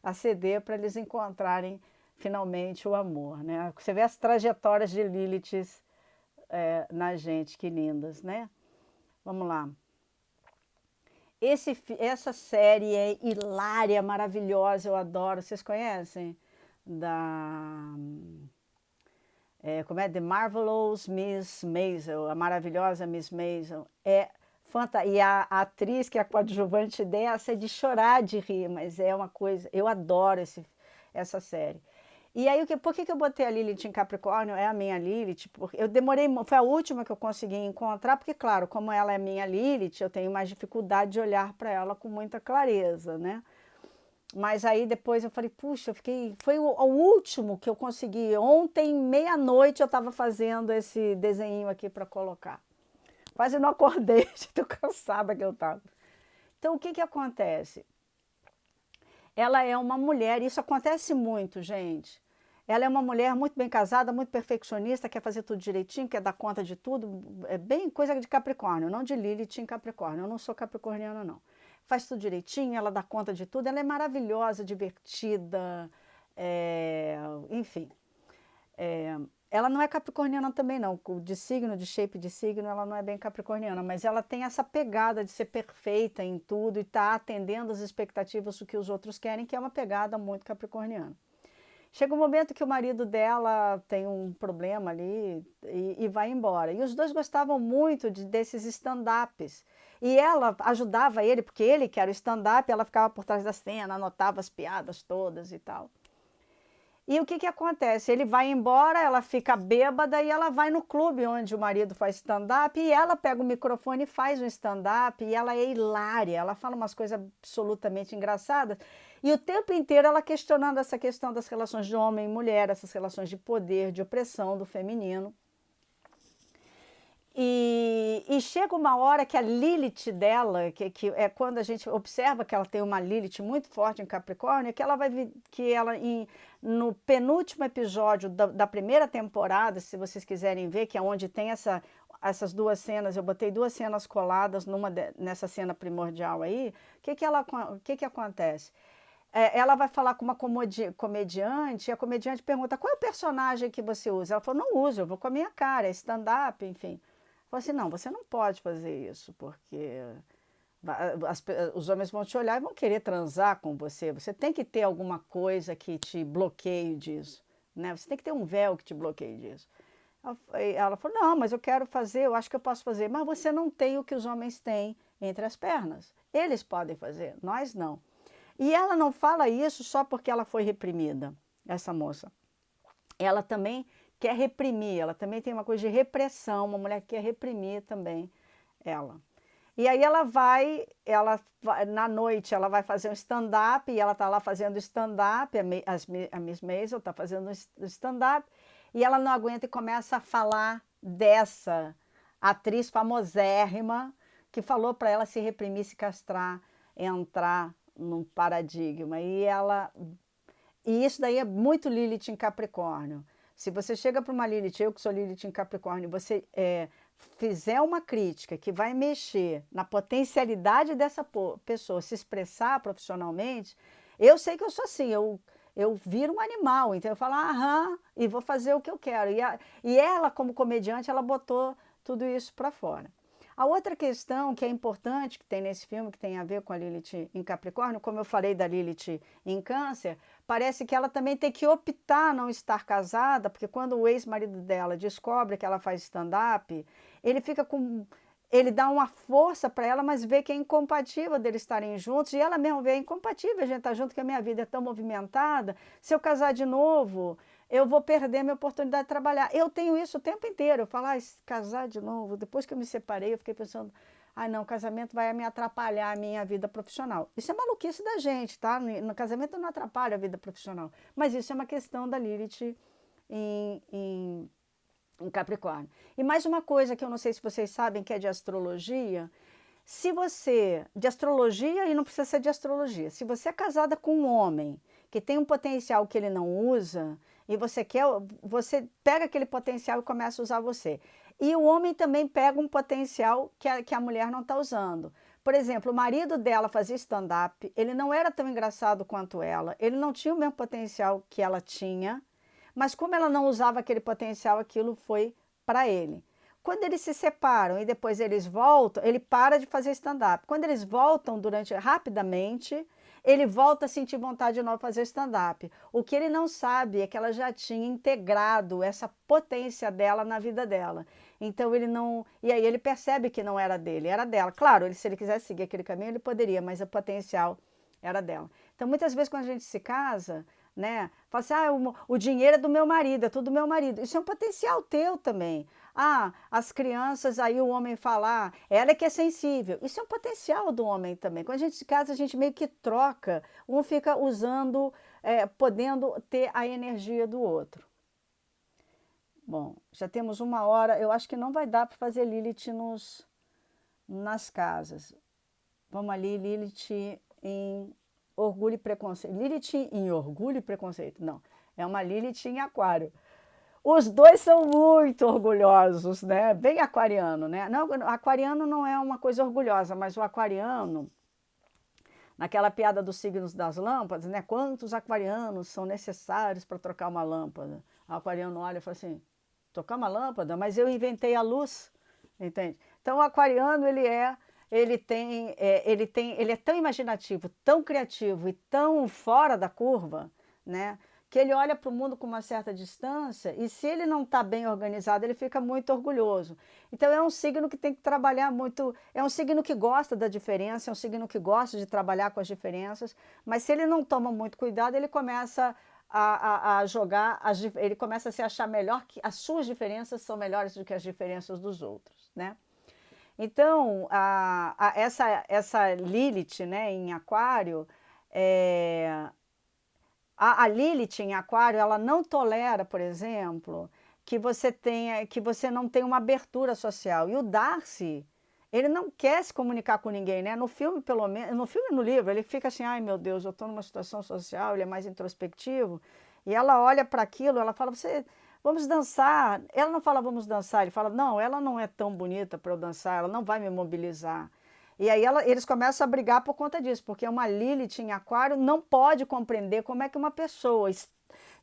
Speaker 1: a ceder para eles encontrarem finalmente o amor, né? Você vê as trajetórias de Lilith na gente, que lindas, né? Vamos lá. Essa série é hilária, maravilhosa, eu adoro. Vocês conhecem? Como é? The Marvelous Miss Maisel, a maravilhosa Miss Maisel. É fantástica. E a atriz que é a coadjuvante dessa é de chorar de rir, mas é uma coisa... Eu adoro essa série. E aí, por que eu botei a Lilith em Capricórnio? É a minha Lilith, porque eu demorei, foi a última que eu consegui encontrar, porque, claro, como ela é minha Lilith, eu tenho mais dificuldade de olhar para ela com muita clareza, né? Mas aí depois eu falei, puxa, foi o último que eu consegui. Ontem, meia-noite, eu estava fazendo esse desenho aqui para colocar. Quase não acordei, de tão cansada que eu estava. Então, o que acontece? Ela é uma mulher, isso acontece muito, gente. Ela é uma mulher muito bem casada, muito perfeccionista, quer fazer tudo direitinho, quer dar conta de tudo. É bem coisa de Capricórnio, não de Lilith em Capricórnio. Eu não sou capricorniana, não. Faz tudo direitinho, ela dá conta de tudo. Ela é maravilhosa, divertida, enfim. Ela não é capricorniana também, não. De signo, de shape de signo, ela não é bem capricorniana, mas ela tem essa pegada de ser perfeita em tudo e estar atendendo às expectativas do que os outros querem, que é uma pegada muito capricorniana. Chega um momento que o marido dela tem um problema ali e vai embora. E os dois gostavam muito desses stand-ups. E ela ajudava ele, porque ele que era o stand-up, ela ficava por trás da cena, anotava as piadas todas e tal. E o que acontece? Ele vai embora, ela fica bêbada e ela vai no clube onde o marido faz stand-up e ela pega o microfone e faz um stand-up e ela é hilária, ela fala umas coisas absolutamente engraçadas. E o tempo inteiro ela questionando essa questão das relações de homem e mulher, essas relações de poder, de opressão do feminino. E chega uma hora que a Lilith dela, que é quando a gente observa que ela tem uma Lilith muito forte em Capricórnio, no penúltimo episódio da primeira temporada, se vocês quiserem ver, que é onde tem essas duas cenas, eu botei duas cenas coladas nessa cena primordial aí, o que acontece? Ela vai falar com uma comediante, e a comediante pergunta, qual é o personagem que você usa? Ela falou, não uso, eu vou com a minha cara, é stand-up, enfim. Falou assim, não, você não pode fazer isso, porque os homens vão te olhar e vão querer transar com você. Você tem que ter alguma coisa que te bloqueie disso, né? Você tem que ter um véu que te bloqueie disso. Ela falou, não, mas eu quero fazer, eu acho que eu posso fazer. Mas você não tem o que os homens têm entre as pernas. Eles podem fazer, nós não. E ela não fala isso só porque ela foi reprimida, essa moça. Ela também quer reprimir, ela também tem uma coisa de repressão, uma mulher que quer reprimir também ela. E aí na noite ela vai fazer um stand-up, e ela está lá fazendo stand-up, a Miss Maisel está fazendo stand-up, e ela não aguenta e começa a falar dessa atriz famosérrima, que falou para ela se reprimir, se castrar, entrar num paradigma. E isso daí é muito Lilith em Capricórnio. Se você chega para uma Lilith, eu que sou Lilith em Capricórnio, você fizer uma crítica que vai mexer na potencialidade dessa pessoa se expressar profissionalmente, eu sei que eu sou assim, eu viro um animal, então eu falo, aham, e vou fazer o que eu quero. E ela, como comediante, ela botou tudo isso para fora. A outra questão que é importante, que tem nesse filme, que tem a ver com a Lilith em Capricórnio, como eu falei da Lilith em Câncer, parece que ela também tem que optar a não estar casada, porque quando o ex-marido dela descobre que ela faz stand-up, ele fica com... Ele dá uma força para ela, mas vê que é incompatível deles estarem juntos, e ela mesma vê, é incompatível a gente estar junto, que a minha vida é tão movimentada, se eu casar de novo, eu vou perder a minha oportunidade de trabalhar. Eu tenho isso o tempo inteiro, eu falo, casar de novo, depois que eu me separei, eu fiquei pensando, não, o casamento vai me atrapalhar a minha vida profissional. Isso é maluquice da gente, tá? No casamento não atrapalha a vida profissional, mas isso é uma questão da Lilith em Capricórnio. E mais uma coisa que eu não sei se vocês sabem, que é de astrologia. Se você, de astrologia, e não precisa ser de astrologia, se você é casada com um homem que tem um potencial que ele não usa, e você pega aquele potencial e começa a usar você. E o homem também pega um potencial que a mulher não está usando. Por exemplo, o marido dela fazia stand-up, ele não era tão engraçado quanto ela, ele não tinha o mesmo potencial que ela tinha, mas como ela não usava aquele potencial, aquilo foi para ele. Quando eles se separam e depois eles voltam, ele para de fazer stand-up. Quando eles voltam rapidamente, ele volta a sentir vontade de novo fazer stand-up. O que ele não sabe é que ela já tinha integrado essa potência dela na vida dela. Então ele não... E aí ele percebe que não era dele, era dela. Claro, se ele quisesse seguir aquele caminho, ele poderia, mas o potencial era dela. Então muitas vezes quando a gente se casa, né, fala assim, o dinheiro é do meu marido, é tudo do meu marido. Isso é um potencial teu também. As crianças, aí o homem fala, ela é que é sensível. Isso é um potencial do homem também. Quando a gente se casa, a gente meio que troca, um fica usando, podendo ter a energia do outro. Bom, já temos 1 hora, eu acho que não vai dar para fazer Lilith nas casas. Vamos ali, Lilith em Orgulho e Preconceito. Lilith em Orgulho e Preconceito, não. É uma Lilith em Aquário. Os dois são muito orgulhosos, né? Bem aquariano, né? Não, aquariano não é uma coisa orgulhosa, mas o aquariano, naquela piada dos signos das lâmpadas, né? Quantos aquarianos são necessários para trocar uma lâmpada? O aquariano olha e fala assim, trocar uma lâmpada? Mas eu inventei a luz, entende? Então o aquariano, ele é tão imaginativo, tão criativo e tão fora da curva, né? Que ele olha para o mundo com uma certa distância, e se ele não está bem organizado, ele fica muito orgulhoso. Então é um signo que tem que trabalhar muito, é um signo que gosta da diferença, é um signo que gosta de trabalhar com as diferenças, mas se ele não toma muito cuidado, ele começa a jogar, ele começa a se achar melhor, que as suas diferenças são melhores do que as diferenças dos outros, né? Então, essa Lilith, né, em Aquário, a Lilith em Aquário, ela não tolera, por exemplo, que você não tenha uma abertura social. E o Darcy, ele não quer se comunicar com ninguém, né? No filme, pelo menos, no filme e no livro, ele fica assim, ai meu Deus, eu estou numa situação social, ele é mais introspectivo. E ela olha para aquilo, ela fala, vamos dançar. Ela não fala vamos dançar, ele fala, não, ela não é tão bonita para eu dançar, ela não vai me mobilizar. E aí eles começam a brigar por conta disso, porque uma Lilith em Aquário não pode compreender como é que uma pessoa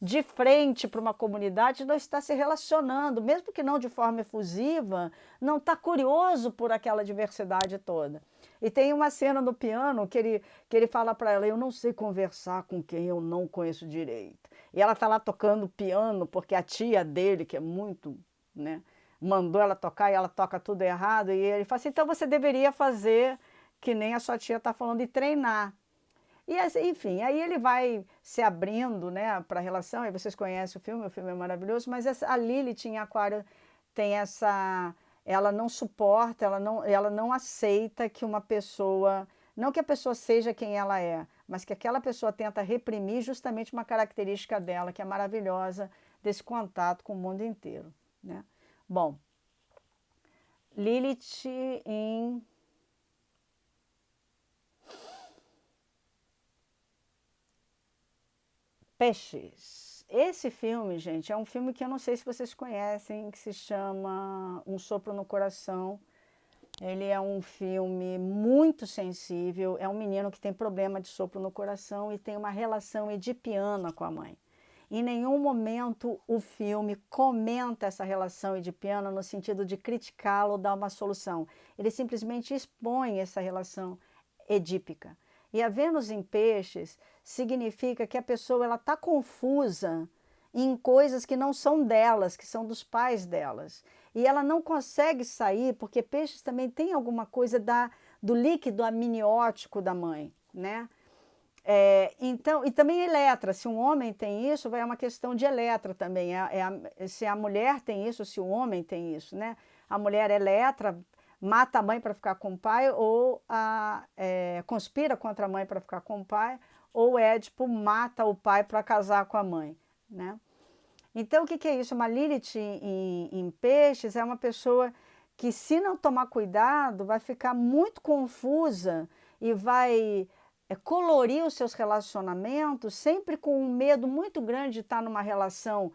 Speaker 1: de frente para uma comunidade não está se relacionando, mesmo que não de forma efusiva, não está curioso por aquela diversidade toda. E tem uma cena no piano que ele fala para ela, eu não sei conversar com quem eu não conheço direito. E ela está lá tocando piano, porque a tia dele, que é muito, né, mandou ela tocar e ela toca tudo errado. E ele fala assim, então você deveria fazer que nem a sua tia está falando, e treinar. E assim, enfim, aí ele vai se abrindo, né, para a relação, aí vocês conhecem o filme é maravilhoso, mas a Lilith em Aquário tem essa, ela não suporta, ela não aceita que uma pessoa, não que a pessoa seja quem ela é, mas que aquela pessoa tenta reprimir justamente uma característica dela, que é maravilhosa, desse contato com o mundo inteiro, né? Bom, Lilith em Peixes. Esse filme, gente, é um filme que eu não sei se vocês conhecem, que se chama Um Sopro no Coração. Ele é um filme muito sensível, é um menino que tem problema de sopro no coração e tem uma relação edipiana com a mãe. Em nenhum momento o filme comenta essa relação edipiana no sentido de criticá-la ou dar uma solução. Ele simplesmente expõe essa relação edípica. E a Vênus em Peixes significa que a pessoa ela está confusa em coisas que não são delas, que são dos pais delas. E ela não consegue sair, porque Peixes também tem alguma coisa do líquido amniótico da mãe, né? Então, e também Eletra, se um homem tem isso, vai uma questão de Eletra também, se a mulher tem isso, se o homem tem isso, né? A mulher Eletra mata a mãe para ficar com o pai, ou conspira contra a mãe para ficar com o pai, ou Édipo mata o pai para casar com a mãe, né? Então, o que é isso? Uma Lilith em Peixes é uma pessoa que, se não tomar cuidado, vai ficar muito confusa e vai colorir os seus relacionamentos sempre com um medo muito grande de estar numa relação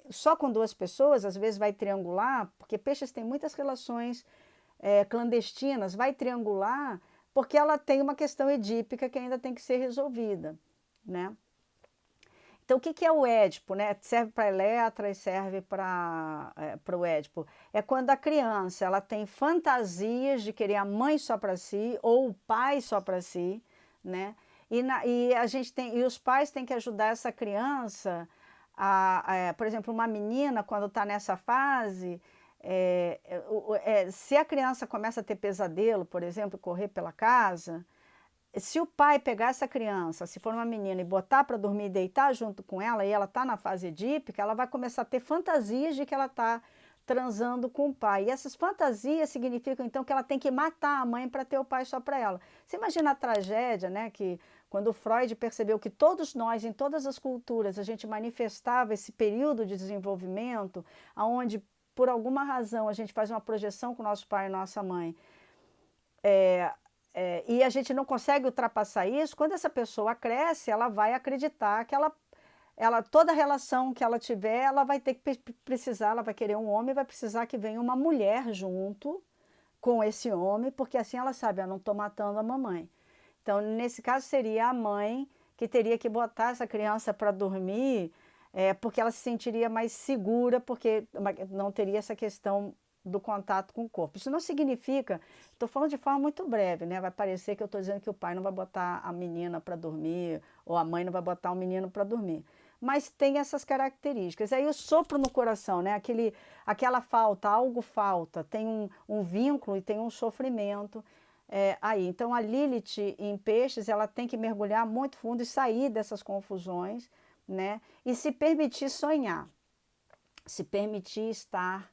Speaker 1: só com duas pessoas, às vezes vai triangular, porque Peixes tem muitas relações clandestinas, vai triangular porque ela tem uma questão edípica que ainda tem que ser resolvida, né? Então, o que é o Édipo, né? Serve para a Eletra e serve para o Édipo. É quando a criança ela tem fantasias de querer a mãe só para si ou o pai só para si, né? E os pais têm que ajudar essa criança por exemplo, uma menina quando está nessa fase, se a criança começa a ter pesadelo, por exemplo, correr pela casa, se o pai pegar essa criança, se for uma menina, e botar para dormir e deitar junto com ela, e ela está na fase edípica, ela vai começar a ter fantasias de que ela está transando com o pai. E essas fantasias significam, então, que ela tem que matar a mãe para ter o pai só para ela. Você imagina a tragédia, né? Que quando Freud percebeu que todos nós, em todas as culturas, a gente manifestava esse período de desenvolvimento, onde, por alguma razão, a gente faz uma projeção com o nosso pai e nossa mãe, e a gente não consegue ultrapassar isso, quando essa pessoa cresce, ela vai acreditar que toda relação que ela tiver, ela vai ter que precisar, ela vai querer um homem, vai precisar que venha uma mulher junto com esse homem, porque assim ela sabe, eu não estou matando a mamãe. Então, nesse caso, seria a mãe que teria que botar essa criança para dormir, porque ela se sentiria mais segura, porque não teria essa questão do contato com o corpo. Isso não significa, estou falando de forma muito breve, né? Vai parecer que eu estou dizendo que o pai não vai botar a menina para dormir, ou a mãe não vai botar o menino para dormir. Mas tem essas características. Aí o sopro no coração, né? Aquela falta, algo falta, tem um vínculo e tem um sofrimento aí. Então a Lilith em Peixes, ela tem que mergulhar muito fundo e sair dessas confusões, né? E se permitir sonhar, se permitir estar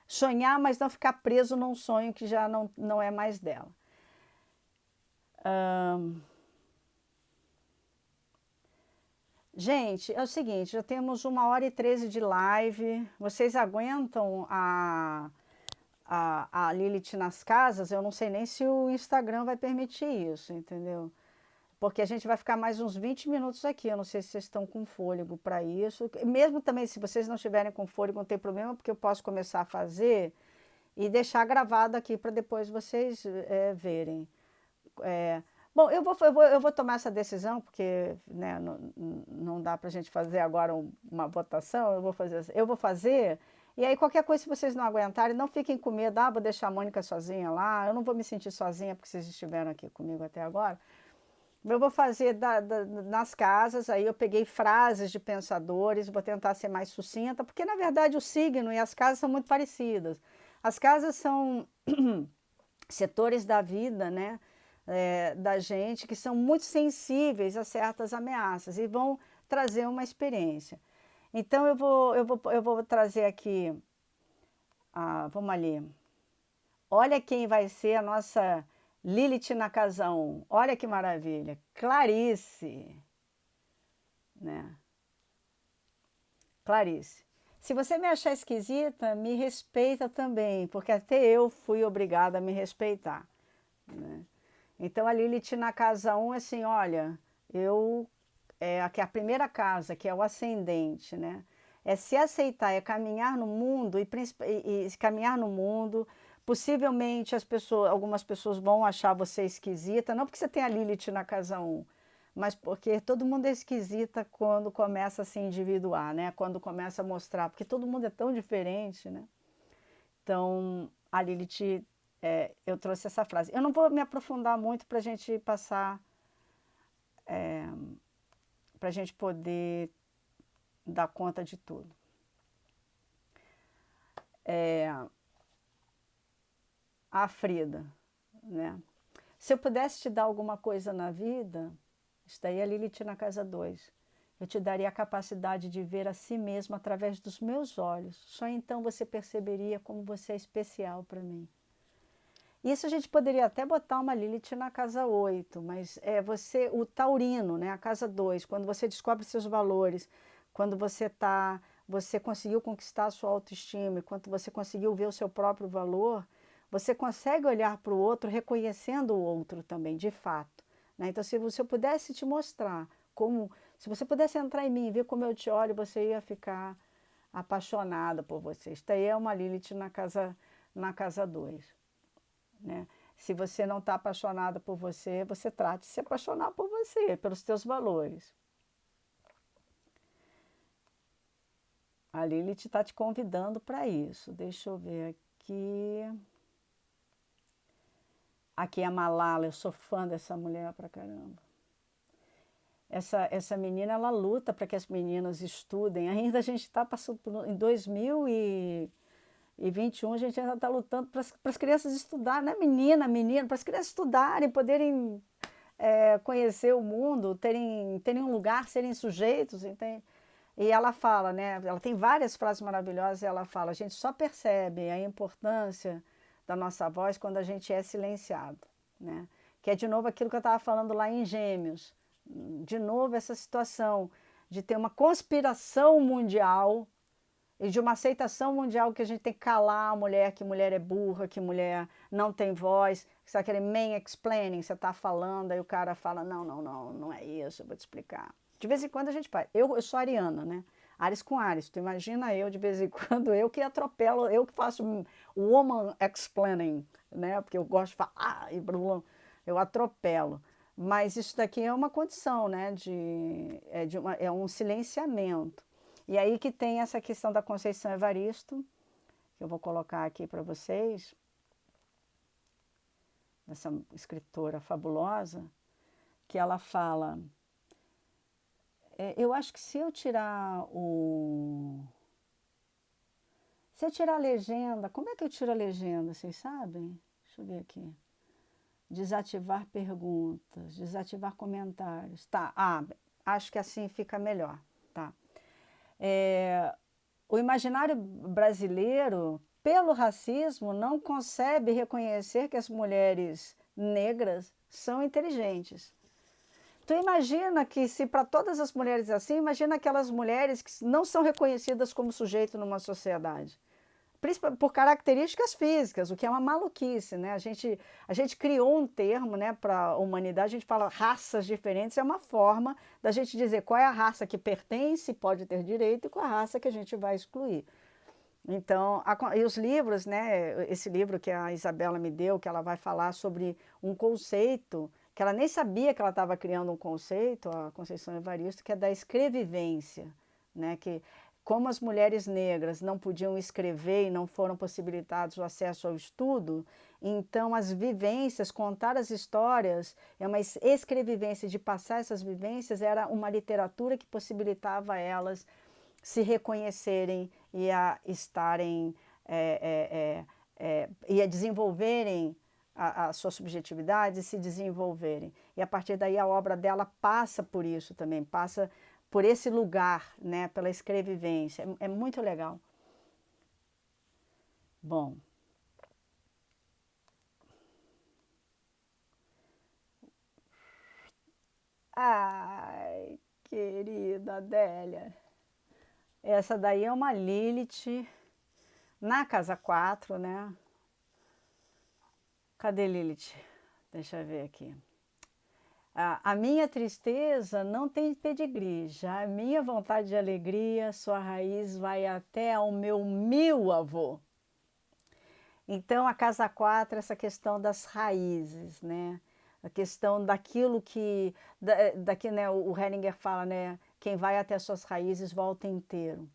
Speaker 1: sonhar, mas não ficar preso num sonho que já não é mais dela. Gente, é o seguinte, já temos 1h13 de live. Vocês aguentam a Lilith nas casas? Eu não sei nem se o Instagram vai permitir isso, entendeu? Porque a gente vai ficar mais uns 20 minutos aqui. Eu não sei se vocês estão com fôlego para isso. Mesmo também, se vocês não estiverem com fôlego, não tem problema, porque eu posso começar a fazer e deixar gravado aqui para depois vocês verem. Bom, eu vou tomar essa decisão, porque né, não dá para a gente fazer agora uma votação. Eu vou fazer. E aí, qualquer coisa, se vocês não aguentarem, não fiquem com medo. Vou deixar a Mônica sozinha lá. Eu não vou me sentir sozinha, porque vocês estiveram aqui comigo até agora. Eu vou fazer nas casas, aí eu peguei frases de pensadores, vou tentar ser mais sucinta, porque na verdade o signo e as casas são muito parecidas. As casas são setores da vida, né? da gente que são muito sensíveis a certas ameaças e vão trazer uma experiência. Então eu vou trazer aqui, vamos ali. Olha quem vai ser a nossa Lilith na casa 1. Olha que maravilha. Clarice, né? Clarice. Se você me achar esquisita, me respeita também, porque até eu fui obrigada a me respeitar, né? Então a Lilith na casa 1, assim, olha, aqui é a primeira casa, que é o ascendente, né? É se aceitar, é caminhar no mundo e caminhar no mundo. Possivelmente algumas pessoas vão achar você esquisita, não porque você tem a Lilith na casa 1, mas porque todo mundo é esquisita quando começa a se individuar, né? Quando começa a mostrar, porque todo mundo é tão diferente, né? Então, a Lilith, eu trouxe essa frase. Eu não vou me aprofundar muito para a gente passar, para a gente poder dar conta de tudo. A Frida, né? Se eu pudesse te dar alguma coisa na vida, isso daí é Lilith na casa 2. Eu te daria a capacidade de ver a si mesmo através dos meus olhos. Só então você perceberia como você é especial para mim. Isso a gente poderia até botar uma Lilith na casa 8, mas o taurino, né, a casa 2, quando você descobre seus valores, quando você conseguiu conquistar a sua autoestima, quando você conseguiu ver o seu próprio valor, você consegue olhar para o outro reconhecendo o outro também, de fato, né? Então, se eu pudesse te mostrar se você pudesse entrar em mim e ver como eu te olho, você ia ficar apaixonada por você. Isso daí é uma Lilith na casa 2. Né? Se você não está apaixonada por você, você trate de se apaixonar por você, pelos teus valores. A Lilith está te convidando para isso. Deixa eu ver aqui. Aqui é a Malala, eu sou fã dessa mulher pra caramba. Essa menina, ela luta para que as meninas estudem. Ainda a gente está passando em 2021, a gente ainda está lutando para as crianças estudarem, não é menino, para as crianças estudarem, poderem conhecer o mundo, terem um lugar, serem sujeitos, entende? E ela fala, né? Ela tem várias frases maravilhosas, e ela fala: a gente só percebe a importância da nossa voz quando a gente é silenciado, né? Que é de novo aquilo que eu estava falando lá em Gêmeos. De novo essa situação de ter uma conspiração mundial e de uma aceitação mundial que a gente tem que calar a mulher, que mulher é burra, que mulher não tem voz, que você aquele man-explaining, você está falando, aí o cara fala, não é isso, eu vou te explicar. De vez em quando a gente faz. Eu sou ariana, né? Ares com Ares. Tu imagina eu, de vez em quando, eu que atropelo, eu que faço woman explaining, né? Porque eu gosto de falar, eu atropelo. Mas isso daqui é uma condição, né? É um silenciamento. E aí que tem essa questão da Conceição Evaristo, que eu vou colocar aqui para vocês, essa escritora fabulosa, que ela fala, eu acho que se eu tirar a legenda, como é que eu tiro a legenda, vocês sabem? Deixa eu ver aqui. Desativar perguntas, desativar comentários. Tá, acho que assim fica melhor, tá? O imaginário brasileiro, pelo racismo, não concebe reconhecer que as mulheres negras são inteligentes. Tu imagina que se para todas as mulheres assim, imagina aquelas mulheres que não são reconhecidas como sujeito numa sociedade. Por características físicas, o que é uma maluquice, né? A gente criou um termo, né, para a humanidade, a gente fala raças diferentes, é uma forma da gente dizer qual é a raça que pertence, pode ter direito, e qual é a raça que a gente vai excluir. Então, e os livros, né, esse livro que a Isabela me deu, que ela vai falar sobre um conceito, que ela nem sabia que ela estava criando um conceito, a Conceição Evaristo, que é da escrevivência, né, que como as mulheres negras não podiam escrever e não foram possibilitados o acesso ao estudo, então as vivências, contar as histórias, uma escrevivência de passar essas vivências, era uma literatura que possibilitava elas se reconhecerem e a estarem, e a desenvolverem a sua subjetividade se desenvolverem. E a partir daí a obra dela passa por isso também, passa por esse lugar, né, pela escrevivência. É muito legal. Bom. Ai, querida Adélia. Essa daí é uma Lilith na casa 4, né? Cadê Lilith? Deixa eu ver aqui. A minha tristeza não tem pedigree, já a minha vontade de alegria, sua raiz vai até ao meu 1000 avô. Então, a casa 4, essa questão das raízes, né? A questão daquilo que, daqui, né, o Hellinger fala, né? Quem vai até as suas raízes volta inteiro.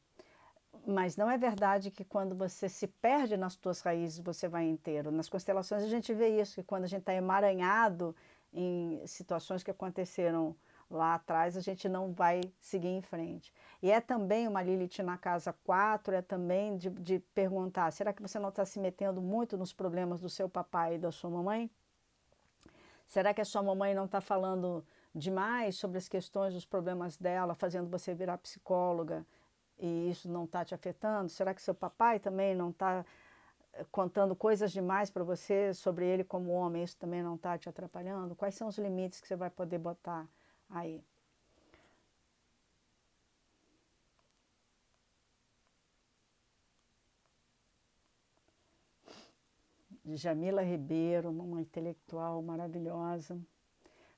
Speaker 1: Mas não é verdade que quando você se perde nas suas raízes, você vai inteiro. Nas constelações a gente vê isso, que quando a gente está emaranhado em situações que aconteceram lá atrás, a gente não vai seguir em frente. E é também uma Lilith na casa 4, é também de perguntar, será que você não está se metendo muito nos problemas do seu papai e da sua mamãe? Será que a sua mamãe não está falando demais sobre as questões, os problemas dela, fazendo você virar psicóloga e isso não está te afetando? Será que seu papai também não está contando coisas demais para você sobre ele como homem, isso também não está te atrapalhando? Quais são os limites que você vai poder botar aí? Jamila Ribeiro, uma intelectual maravilhosa.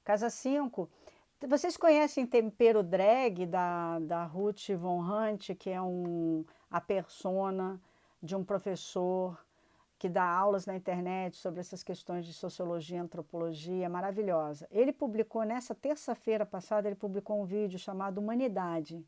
Speaker 1: Casa 5. Vocês conhecem Tempero Drag, da Ruth Von Hunt, que é a persona de um professor que dá aulas na internet sobre essas questões de sociologia e antropologia, maravilhosa. Ele publicou, nessa terça-feira passada, ele publicou um vídeo chamado Humanidade.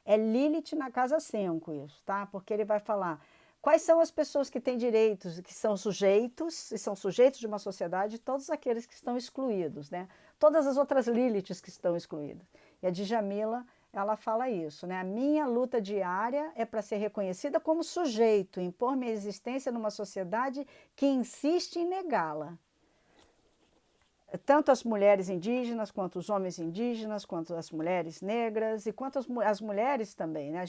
Speaker 1: É Lilith na casa 5 isso, tá? Porque ele vai falar quais são as pessoas que têm direitos, que são sujeitos, e são sujeitos de uma sociedade, e todos aqueles que estão excluídos, né? Todas as outras Liliths que estão excluídas. E a Djamila, ela fala isso, né? A minha luta diária é para ser reconhecida como sujeito, impor minha existência numa sociedade que insiste em negá-la. Tanto as mulheres indígenas, quanto os homens indígenas, quanto as mulheres negras, e quanto as mulheres também, né?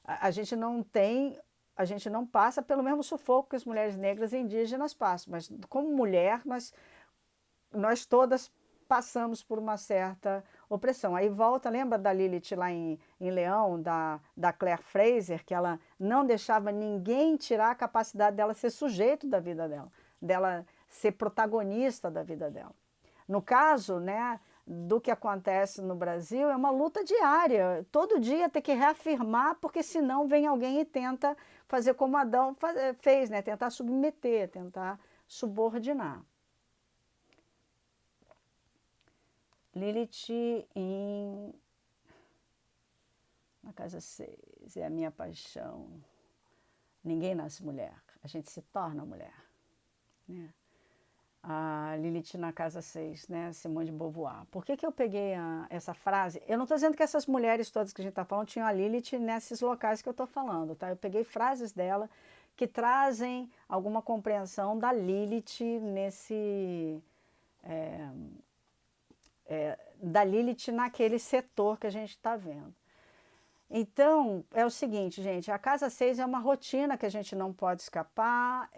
Speaker 1: A gente não tem, a gente não passa pelo mesmo sufoco que as mulheres negras e indígenas passam, mas como mulher, nós todas passamos por uma certa opressão. Aí volta, lembra da Lilith lá em Leão, da Claire Fraser, que ela não deixava ninguém tirar a capacidade dela ser sujeito da vida dela ser protagonista da vida dela. No caso, né, do que acontece no Brasil, é uma luta diária. Todo dia tem que reafirmar, porque senão vem alguém e tenta fazer como Adão fez, né, tentar submeter, tentar subordinar. Lilith na casa 6, é a minha paixão. Ninguém nasce mulher, a gente se torna mulher, né? A Lilith na casa 6, né? Simone de Beauvoir. Por que eu peguei essa frase? Eu não estou dizendo que essas mulheres todas que a gente está falando tinham a Lilith nesses locais que eu estou falando, tá? Eu peguei frases dela que trazem alguma compreensão da Lilith da Lilith naquele setor que a gente está vendo. Então, é o seguinte, gente, a casa 6 é uma rotina que a gente não pode escapar,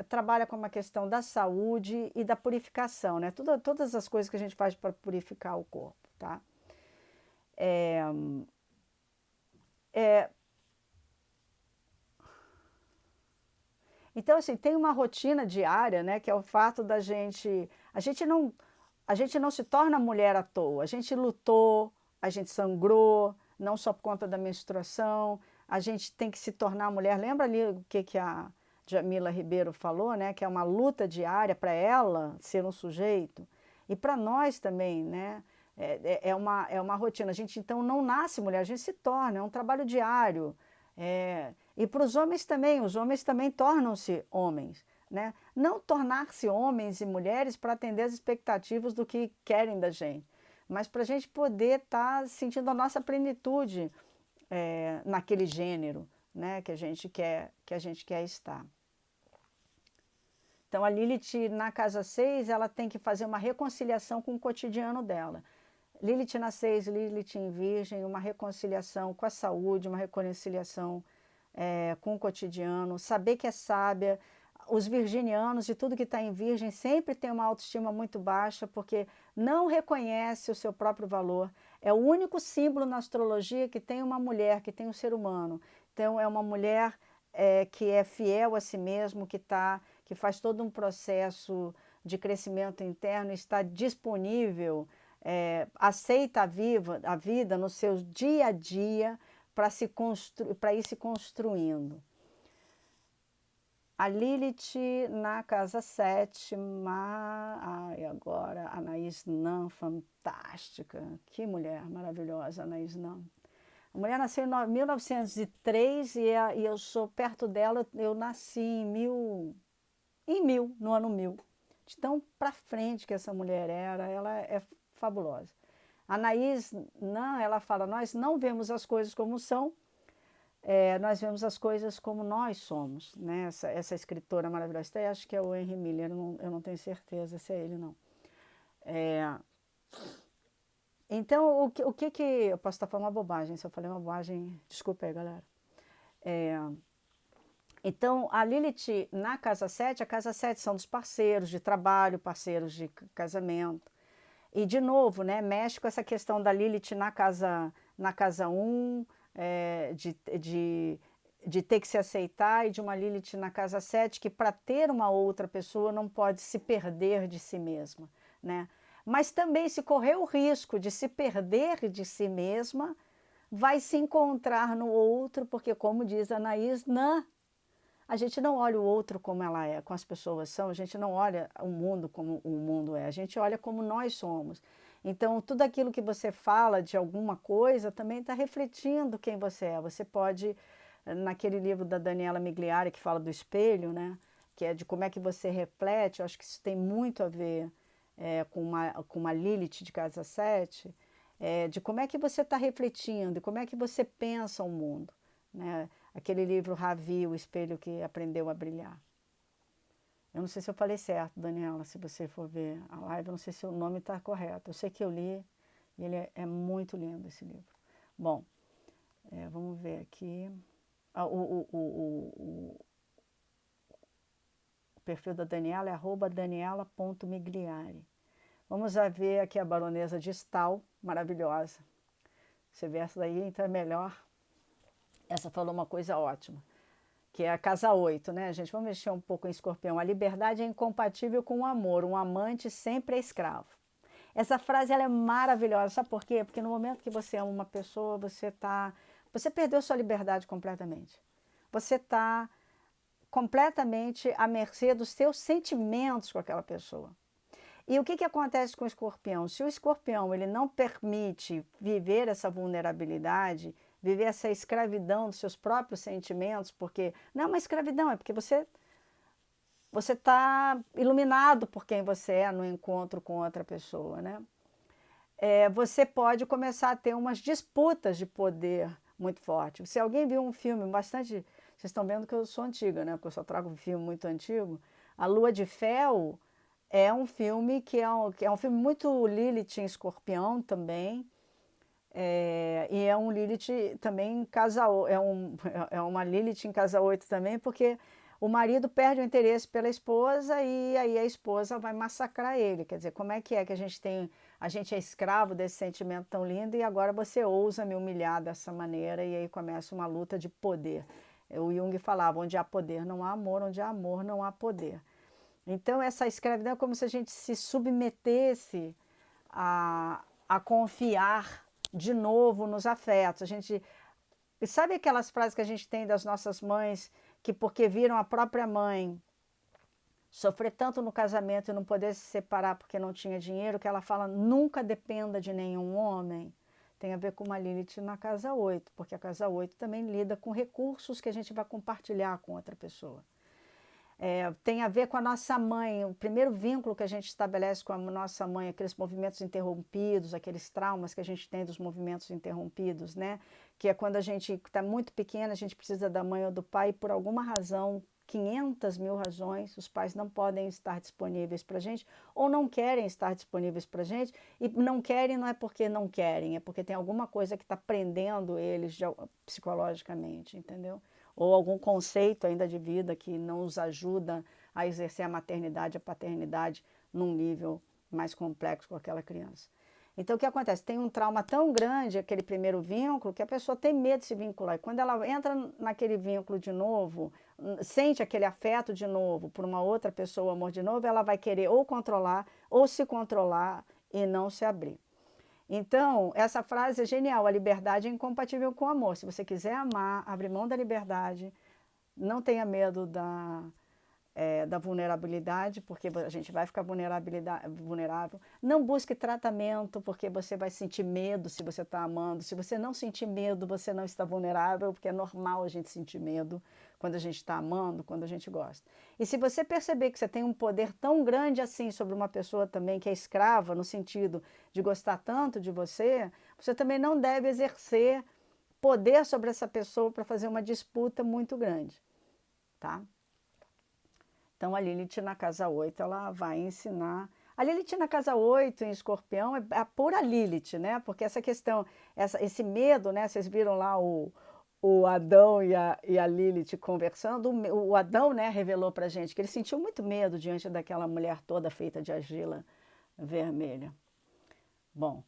Speaker 1: trabalha com uma questão da saúde e da purificação, né? Todas as coisas que a gente faz para purificar o corpo, tá? Então, assim, tem uma rotina diária, né, que é o fato da gente... A gente não se torna mulher à toa, a gente lutou, a gente sangrou, não só por conta da menstruação, a gente tem que se tornar mulher. Lembra ali o que a Jamila Ribeiro falou, né? Que é uma luta diária para ela ser um sujeito. E para nós também, né? É uma rotina. A gente então não nasce mulher, a gente se torna, é um trabalho diário. E para os homens também tornam-se homens. Né? Não tornar-se homens e mulheres para atender as expectativas do que querem da gente, mas para a gente poder estar sentindo a nossa plenitude naquele gênero, né, que a gente quer estar. Então, a Lilith, na casa 6, ela tem que fazer uma reconciliação com o cotidiano dela. Lilith na 6, Lilith em Virgem, uma reconciliação com a saúde, uma reconciliação com o cotidiano, saber que é sábia. Os virginianos e tudo que está em Virgem sempre tem uma autoestima muito baixa, porque não reconhece o seu próprio valor. É o único símbolo na astrologia que tem uma mulher, que tem um ser humano. Então, é uma mulher que é fiel a si mesmo, que faz todo um processo de crescimento interno, está disponível, aceita a vida no seu dia a dia para ir se construindo. A Lilith na casa 7, agora a Anaís Nan, fantástica, que mulher maravilhosa, Anaís Nan. A mulher nasceu em 1903 e eu sou perto dela, eu nasci em 1000, no ano 1000. De tão para frente que essa mulher era, ela é fabulosa. A Anaís Nan, ela fala, nós não vemos as coisas como são, nós vemos as coisas como nós somos, né? Essa escritora maravilhosa, até acho que é o Henry Miller, eu não tenho certeza se é ele, não. Então, o que eu posso estar falando uma bobagem, se eu falei uma bobagem, desculpa aí, galera. Então, a Lilith na casa 7, a casa 7 são dos parceiros de trabalho, parceiros de casamento. E, de novo, né, mexe com essa questão da Lilith na casa 1, de ter que se aceitar, e de uma Lilith na casa 7, que para ter uma outra pessoa não pode se perder de si mesma, né? Mas também, se correr o risco de se perder de si mesma, vai se encontrar no outro, porque, como diz a Anaís Nan, a gente não olha o outro como ela é, como as pessoas são, a gente não olha o mundo como o mundo é, a gente olha como nós somos. Então, tudo aquilo que você fala de alguma coisa também está refletindo quem você é. Você pode, naquele livro da Daniela Migliari, que fala do espelho, né, que é de como é que você reflete, eu acho que isso tem muito a ver com uma Lilith de casa 7, de como é que você está refletindo, como é que você pensa o mundo, né? Aquele livro Ravi, o espelho que aprendeu a brilhar. Eu não sei se eu falei certo, Daniela, se você for ver a live, eu não sei se o nome está correto. Eu sei que eu li, e ele é muito lindo, esse livro. Bom, vamos ver aqui. O perfil da Daniela é @daniela.migliari. Vamos ver aqui a baronesa de Stahl, maravilhosa. Você vê essa daí, então é melhor. Essa falou uma coisa ótima, que é a casa 8, né, gente? Vamos mexer um pouco em Escorpião. A liberdade é incompatível com o amor. Um amante sempre é escravo. Essa frase ela é maravilhosa. Sabe por quê? Porque no momento que você ama uma pessoa, você perdeu sua liberdade completamente. Você está completamente à mercê dos seus sentimentos com aquela pessoa. E o que acontece com o escorpião? Se o escorpião ele não permite viver essa vulnerabilidade, viver essa escravidão dos seus próprios sentimentos, porque não é uma escravidão, é porque você está iluminado por quem você é no encontro com outra pessoa, né? Você pode começar a ter umas disputas de poder muito forte. Se alguém viu um filme bastante... Vocês estão vendo que eu sou antiga, né? Porque eu só trago um filme muito antigo. A Lua de Fel é um filme que é um filme muito Lilith em Escorpião também. E é um Lilith também em casa... É uma Lilith em casa 8 também, porque o marido perde o interesse pela esposa e aí a esposa vai massacrar ele. Quer dizer, como é que a gente tem... A gente é escravo desse sentimento tão lindo e agora você ousa me humilhar dessa maneira, e aí começa uma luta de poder. O Jung falava, onde há poder não há amor, onde há amor não há poder. Então essa escravidão é como se a gente se submetesse a confiar de novo nos afetos. E sabe aquelas frases que a gente tem das nossas mães, que porque viram a própria mãe sofrer tanto no casamento e não poder se separar porque não tinha dinheiro, que ela fala, nunca dependa de nenhum homem? Tem a ver com uma Lilith na casa 8, porque a casa 8 também lida com recursos que a gente vai compartilhar com outra pessoa. Tem a ver com a nossa mãe, o primeiro vínculo que a gente estabelece com a nossa mãe, aqueles movimentos interrompidos, aqueles traumas que a gente tem dos movimentos interrompidos, né? Que é quando a gente está muito pequena, a gente precisa da mãe ou do pai e por alguma razão 500 mil razões, os pais não podem estar disponíveis para a gente, ou não querem estar disponíveis para a gente, e não querem não é porque não querem, é porque tem alguma coisa que está prendendo eles psicologicamente, entendeu? Ou algum conceito ainda de vida que não os ajuda a exercer a maternidade, a paternidade num nível mais complexo com aquela criança. Então, o que acontece? Tem um trauma tão grande, aquele primeiro vínculo, que a pessoa tem medo de se vincular. E quando ela entra naquele vínculo de novo, sente aquele afeto de novo por uma outra pessoa, o amor de novo, ela vai querer ou controlar, ou se controlar e não se abrir. Então, essa frase é genial, a liberdade é incompatível com o amor. Se você quiser amar, abrir mão da liberdade, não tenha medo da vulnerabilidade, porque a gente vai ficar vulnerável. Não busque tratamento, porque você vai sentir medo se você está amando. Se você não sentir medo, você não está vulnerável, porque é normal a gente sentir medo quando a gente está amando, quando a gente gosta. E se você perceber que você tem um poder tão grande assim sobre uma pessoa também que é escrava, no sentido de gostar tanto de você, você também não deve exercer poder sobre essa pessoa para fazer uma disputa muito grande, tá? Então, a Lilith na casa 8, ela vai ensinar. A Lilith na casa 8, em Escorpião, é a pura Lilith, né? Porque essa questão, esse medo, né? Vocês viram lá o Adão e a Lilith conversando. O Adão, né, revelou pra gente que ele sentiu muito medo diante daquela mulher toda feita de argila vermelha. Bom,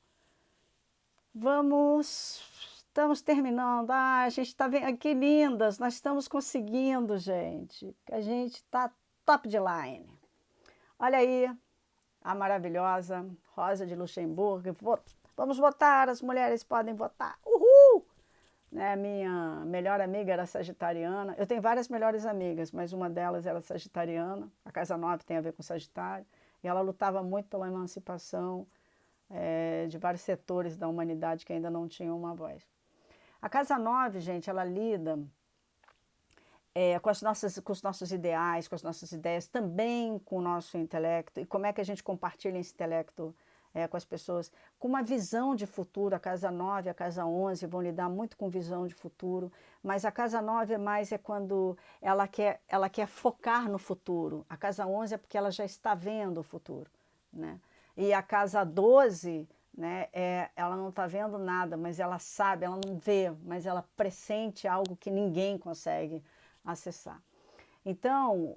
Speaker 1: estamos terminando. Ah, a gente está vendo, que lindas, nós estamos conseguindo, gente. A gente está top de line. Olha aí, a maravilhosa Rosa de Luxemburgo. Vamos votar, as mulheres podem votar. Uhul! Né, minha melhor amiga era sagitariana. Eu tenho várias melhores amigas, mas uma delas era sagitariana. A casa 9 tem a ver com Sagitário. E ela lutava muito pela emancipação de vários setores da humanidade que ainda não tinham uma voz. A casa 9, gente, ela lida com os nossos ideais, com as nossas ideias, também com o nosso intelecto, e como é que a gente compartilha esse intelecto com as pessoas, com uma visão de futuro. A casa 9 e a casa 11 vão lidar muito com visão de futuro, mas a casa 9 é quando ela quer focar no futuro. A casa 11 é porque ela já está vendo o futuro, né? E a casa 12, né, ela não está vendo nada, mas ela sabe, ela não vê, mas ela pressente algo que ninguém consegue acessar. Então,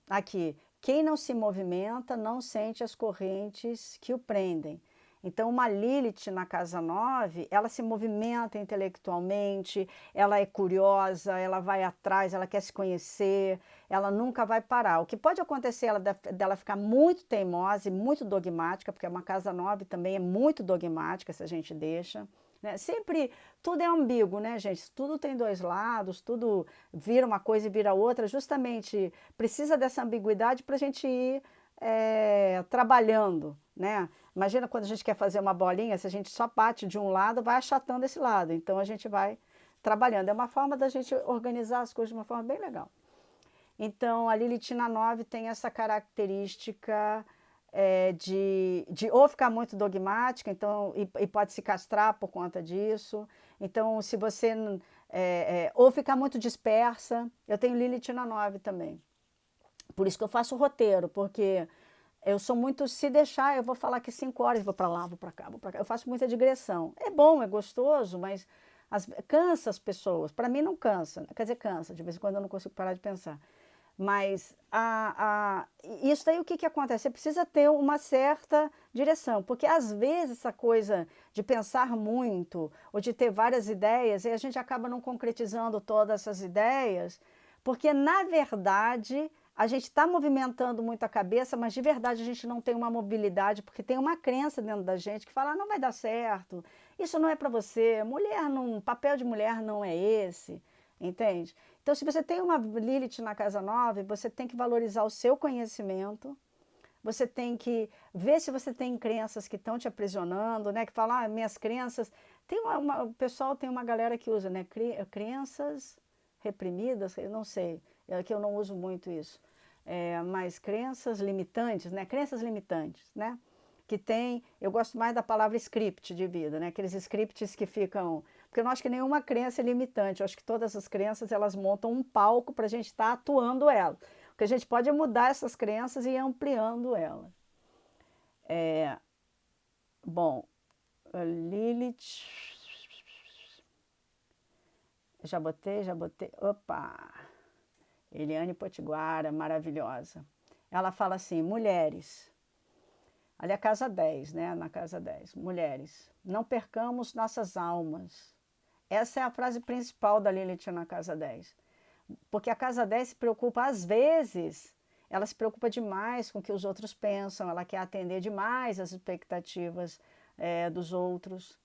Speaker 1: aqui, quem não se movimenta não sente as correntes que o prendem. Então, uma Lilith na casa 9, ela se movimenta intelectualmente, ela é curiosa, ela vai atrás, ela quer se conhecer, ela nunca vai parar. O que pode acontecer dela ficar muito teimosa e muito dogmática, porque uma casa 9 também é muito dogmática, se a gente deixa. Né? Sempre, tudo é ambíguo, né, gente? Tudo tem dois lados, tudo vira uma coisa e vira outra. Justamente precisa dessa ambiguidade para a gente ir trabalhando, né? Imagina quando a gente quer fazer uma bolinha, se a gente só bate de um lado, vai achatando esse lado. Então a gente vai trabalhando. É uma forma da gente organizar as coisas de uma forma bem legal. Então a Lilith na 9 tem essa característica de ou ficar muito dogmática, então, e pode se castrar por conta disso. Então, se você ou ficar muito dispersa, eu tenho Lilith na 9 também. Por isso que eu faço o roteiro, porque eu sou muito, se deixar, eu vou falar que 5 horas, vou para lá, vou para cá, vou para cá. Eu faço muita digressão. É bom, é gostoso, mas cansa as pessoas. Para mim não cansa, quer dizer, cansa, de vez em quando eu não consigo parar de pensar. Mas isso daí o que acontece? Você precisa ter uma certa direção, porque às vezes essa coisa de pensar muito ou de ter várias ideias, e a gente acaba não concretizando todas essas ideias, porque na verdade a gente está movimentando muito a cabeça, mas de verdade a gente não tem uma mobilidade, porque tem uma crença dentro da gente que fala, não vai dar certo, isso não é para você, mulher não, papel de mulher não é esse, entende? Então, se você tem uma Lilith na casa 9, você tem que valorizar o seu conhecimento, você tem que ver se você tem crenças que estão te aprisionando, né? Que fala, minhas crenças... o pessoal tem uma galera que usa, né? Crenças reprimidas, eu não sei, que eu não uso muito isso. Mas crenças limitantes, né? Crenças limitantes, né? Que tem, eu gosto mais da palavra script de vida, né? Aqueles scripts que ficam porque eu não acho que nenhuma crença é limitante. Eu acho que todas as crenças, elas montam um palco para a gente estar atuando ela. O que a gente pode é mudar essas crenças e ir ampliando ela. Bom, a Lilith... Já botei. Opa! Eliane Potiguara, maravilhosa. Ela fala assim, mulheres... Ali é a casa 10, né? Na casa 10. Mulheres, não percamos nossas almas. Essa é a frase principal da Lilith na casa 10. Porque a casa 10 se preocupa, às vezes, ela se preocupa demais com o que os outros pensam, ela quer atender demais as expectativas dos outros,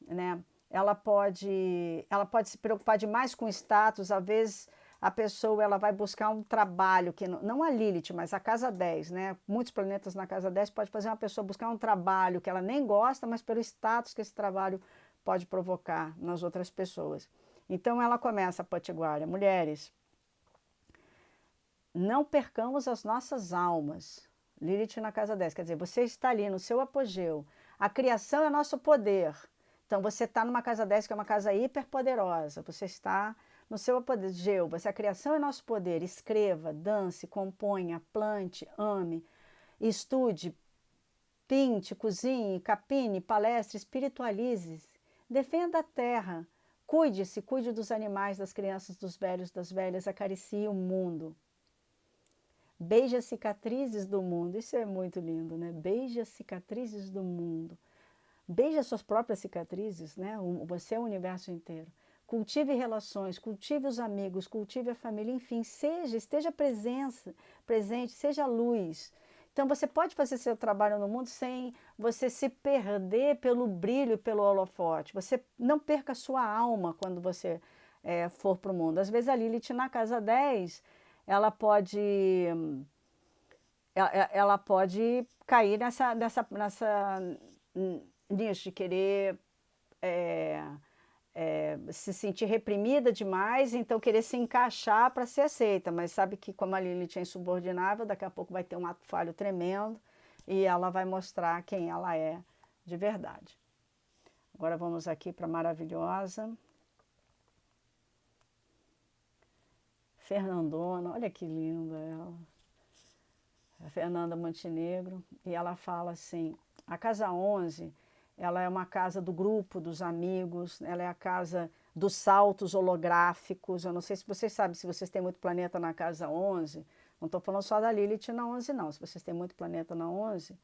Speaker 1: né? Ela pode se preocupar demais com o status, às vezes a pessoa ela vai buscar um trabalho, que não a Lilith, mas a casa 10, né? Muitos planetas na casa 10 pode fazer uma pessoa buscar um trabalho que ela nem gosta, mas pelo status que esse trabalho pode provocar nas outras pessoas. Então ela começa a Potiguara, mulheres, não percamos as nossas almas. Lilith na casa 10, quer dizer, você está ali no seu apogeu. A criação é nosso poder. Então você está numa casa 10, que é uma casa hiperpoderosa. Você está no seu apogeu. A criação é nosso poder. Escreva, dance, componha, plante, ame, estude, pinte, cozinhe, capine, palestre, espiritualize-se. Defenda a terra. Cuide-se, cuide dos animais, das crianças, dos velhos, das velhas. Acaricie o mundo. Beije as cicatrizes do mundo. Isso é muito lindo, né? Beije as cicatrizes do mundo. Beije as suas próprias cicatrizes, né? Você é o universo inteiro. Cultive relações, cultive os amigos, cultive a família, enfim, esteja presente, seja luz. Então você pode fazer seu trabalho no mundo sem você se perder pelo brilho, pelo holofote. Você não perca a sua alma quando você for para o mundo. Às vezes a Lilith na casa 10, ela pode cair nisso de querer se sentir reprimida demais, então querer se encaixar para ser aceita, mas sabe que como a Lilith é insubordinável, daqui a pouco vai ter um ato falho tremendo e ela vai mostrar quem ela é de verdade. Agora vamos aqui para a maravilhosa Fernandona, olha que linda ela. A Fernanda Montenegro, e ela fala assim, a casa 11, ela é uma casa do grupo, dos amigos, ela é a casa dos saltos holográficos. Eu não sei se vocês sabem, se vocês têm muito planeta na casa 11, não estou falando só da Lilith na 11 não, se vocês têm muito planeta na 11,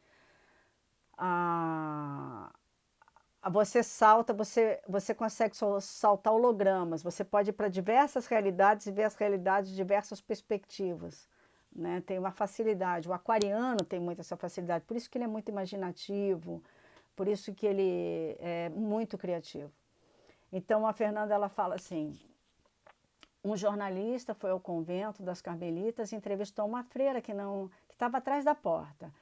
Speaker 1: você salta, você consegue saltar hologramas, você pode ir para diversas realidades e ver as realidades de diversas perspectivas. Né? Tem uma facilidade, o aquariano tem muito essa facilidade, por isso que ele é muito imaginativo, por isso que ele é muito criativo. Então a Fernanda ela fala assim, um jornalista foi ao convento das Carmelitas e entrevistou uma freira que estava atrás da porta.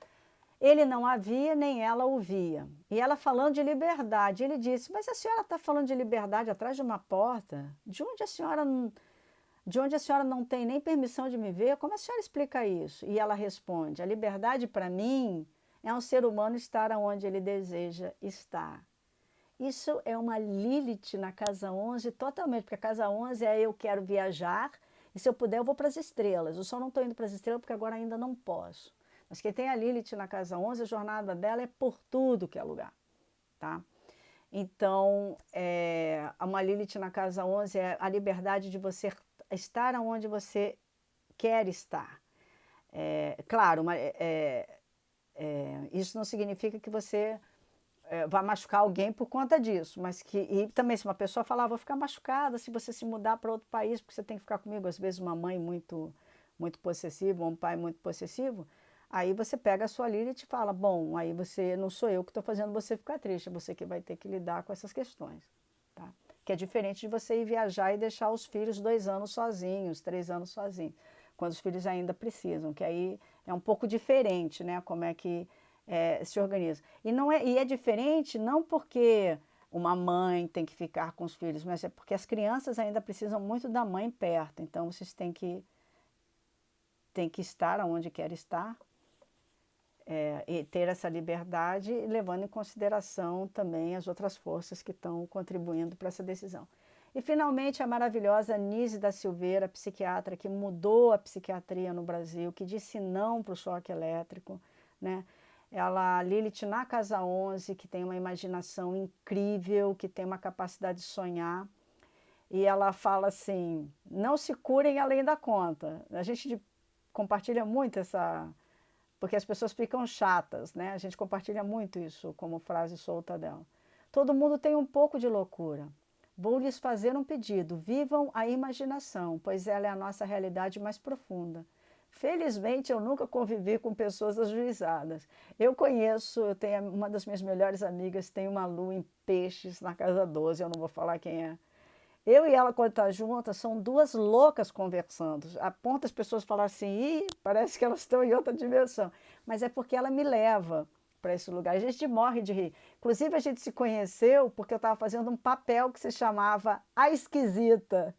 Speaker 1: Ele não a via, nem ela o via. E ela falando de liberdade, ele disse, mas a senhora está falando de liberdade atrás de uma porta? De onde a senhora não tem nem permissão de me ver? Como a senhora explica isso? E ela responde, a liberdade para mim é um ser humano estar onde ele deseja estar. Isso é uma Lilith na casa 11 totalmente, porque a casa 11 é eu quero viajar e se eu puder eu vou para as estrelas. Eu só não estou indo para as estrelas porque agora ainda não posso. Mas quem tem a Lilith na casa 11, a jornada dela é por tudo que é lugar, tá? Então, uma Lilith na casa 11 é a liberdade de você estar onde você quer estar. Claro, isso não significa que você vai machucar alguém por conta disso, mas e também se uma pessoa falar, vou ficar machucada se você se mudar para outro país, porque você tem que ficar comigo, às vezes uma mãe muito possessiva, um pai muito possessivo, aí você pega a sua Lilith e fala, bom, aí não sou eu que estou fazendo você ficar triste, é você que vai ter que lidar com essas questões. Tá? Que é diferente de você ir viajar e deixar os filhos 2 anos sozinhos, 3 anos sozinhos, quando os filhos ainda precisam, que aí é um pouco diferente, né, como é que se organiza. E é diferente não porque uma mãe tem que ficar com os filhos, mas é porque as crianças ainda precisam muito da mãe perto, então vocês têm que estar onde quer estar. e ter essa liberdade, levando em consideração também as outras forças que estão contribuindo para essa decisão. E, finalmente, a maravilhosa Anísia da Silveira, psiquiatra que mudou a psiquiatria no Brasil, que disse não para o choque elétrico, né? Ela, Lilith na casa 11, que tem uma imaginação incrível, que tem uma capacidade de sonhar, e ela fala assim, não se curem além da conta. A gente compartilha muito essa... porque as pessoas ficam chatas, né? A gente compartilha muito isso como frase solta dela. Todo mundo tem um pouco de loucura. Vou lhes fazer um pedido, vivam a imaginação, pois ela é a nossa realidade mais profunda. Felizmente, eu nunca convivi com pessoas ajuizadas. Eu tenho uma das minhas melhores amigas, tem uma lua em peixes na casa 12, eu não vou falar quem é. Eu e ela, quando está juntas, são duas loucas conversando. A ponto as pessoas falarem assim, ih, parece que elas estão em outra dimensão. Mas é porque ela me leva para esse lugar. A gente morre de rir. Inclusive, a gente se conheceu porque eu estava fazendo um papel que se chamava A Esquisita.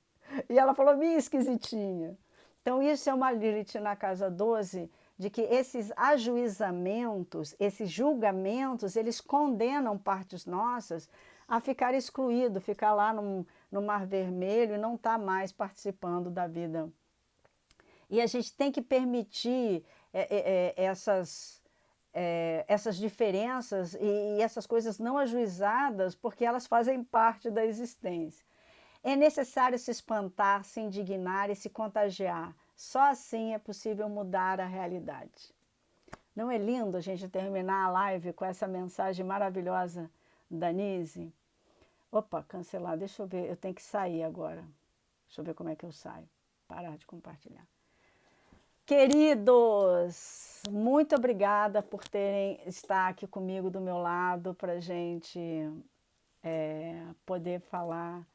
Speaker 1: E ela falou, minha esquisitinha. Então, isso é uma Lilith na casa 12, de que esses ajuizamentos, esses julgamentos, eles condenam partes nossas a ficar excluído, ficar lá no Mar Vermelho e não estar mais participando da vida. E a gente tem que permitir essas diferenças e essas coisas não ajuizadas, porque elas fazem parte da existência. É necessário se espantar, se indignar e se contagiar. Só assim é possível mudar a realidade. Não é lindo a gente terminar a live com essa mensagem maravilhosa da Nise? Opa, cancelar, deixa eu ver, eu tenho que sair agora. Deixa eu ver como é que eu saio. Parar de compartilhar. Queridos, muito obrigada por estar aqui comigo do meu lado para a gente poder falar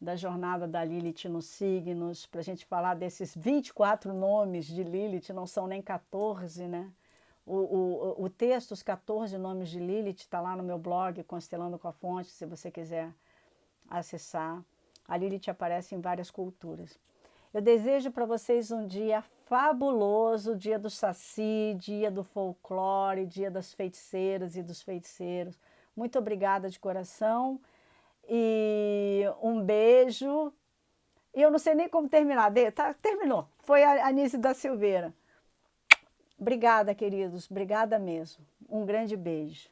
Speaker 1: da jornada da Lilith nos signos, para a gente falar desses 24 nomes de Lilith, não são nem 14, né? O texto, os 14 nomes de Lilith, está lá no meu blog, Constelando com a Fonte, se você quiser acessar. A Lilith aparece em várias culturas. Eu desejo para vocês um dia fabuloso, dia do Saci, dia do folclore, dia das feiticeiras e dos feiticeiros. Muito obrigada de coração e um beijo. E eu não sei nem como terminar. Terminou. Foi a Anísia da Silveira. Obrigada, queridos. Obrigada mesmo. Um grande beijo.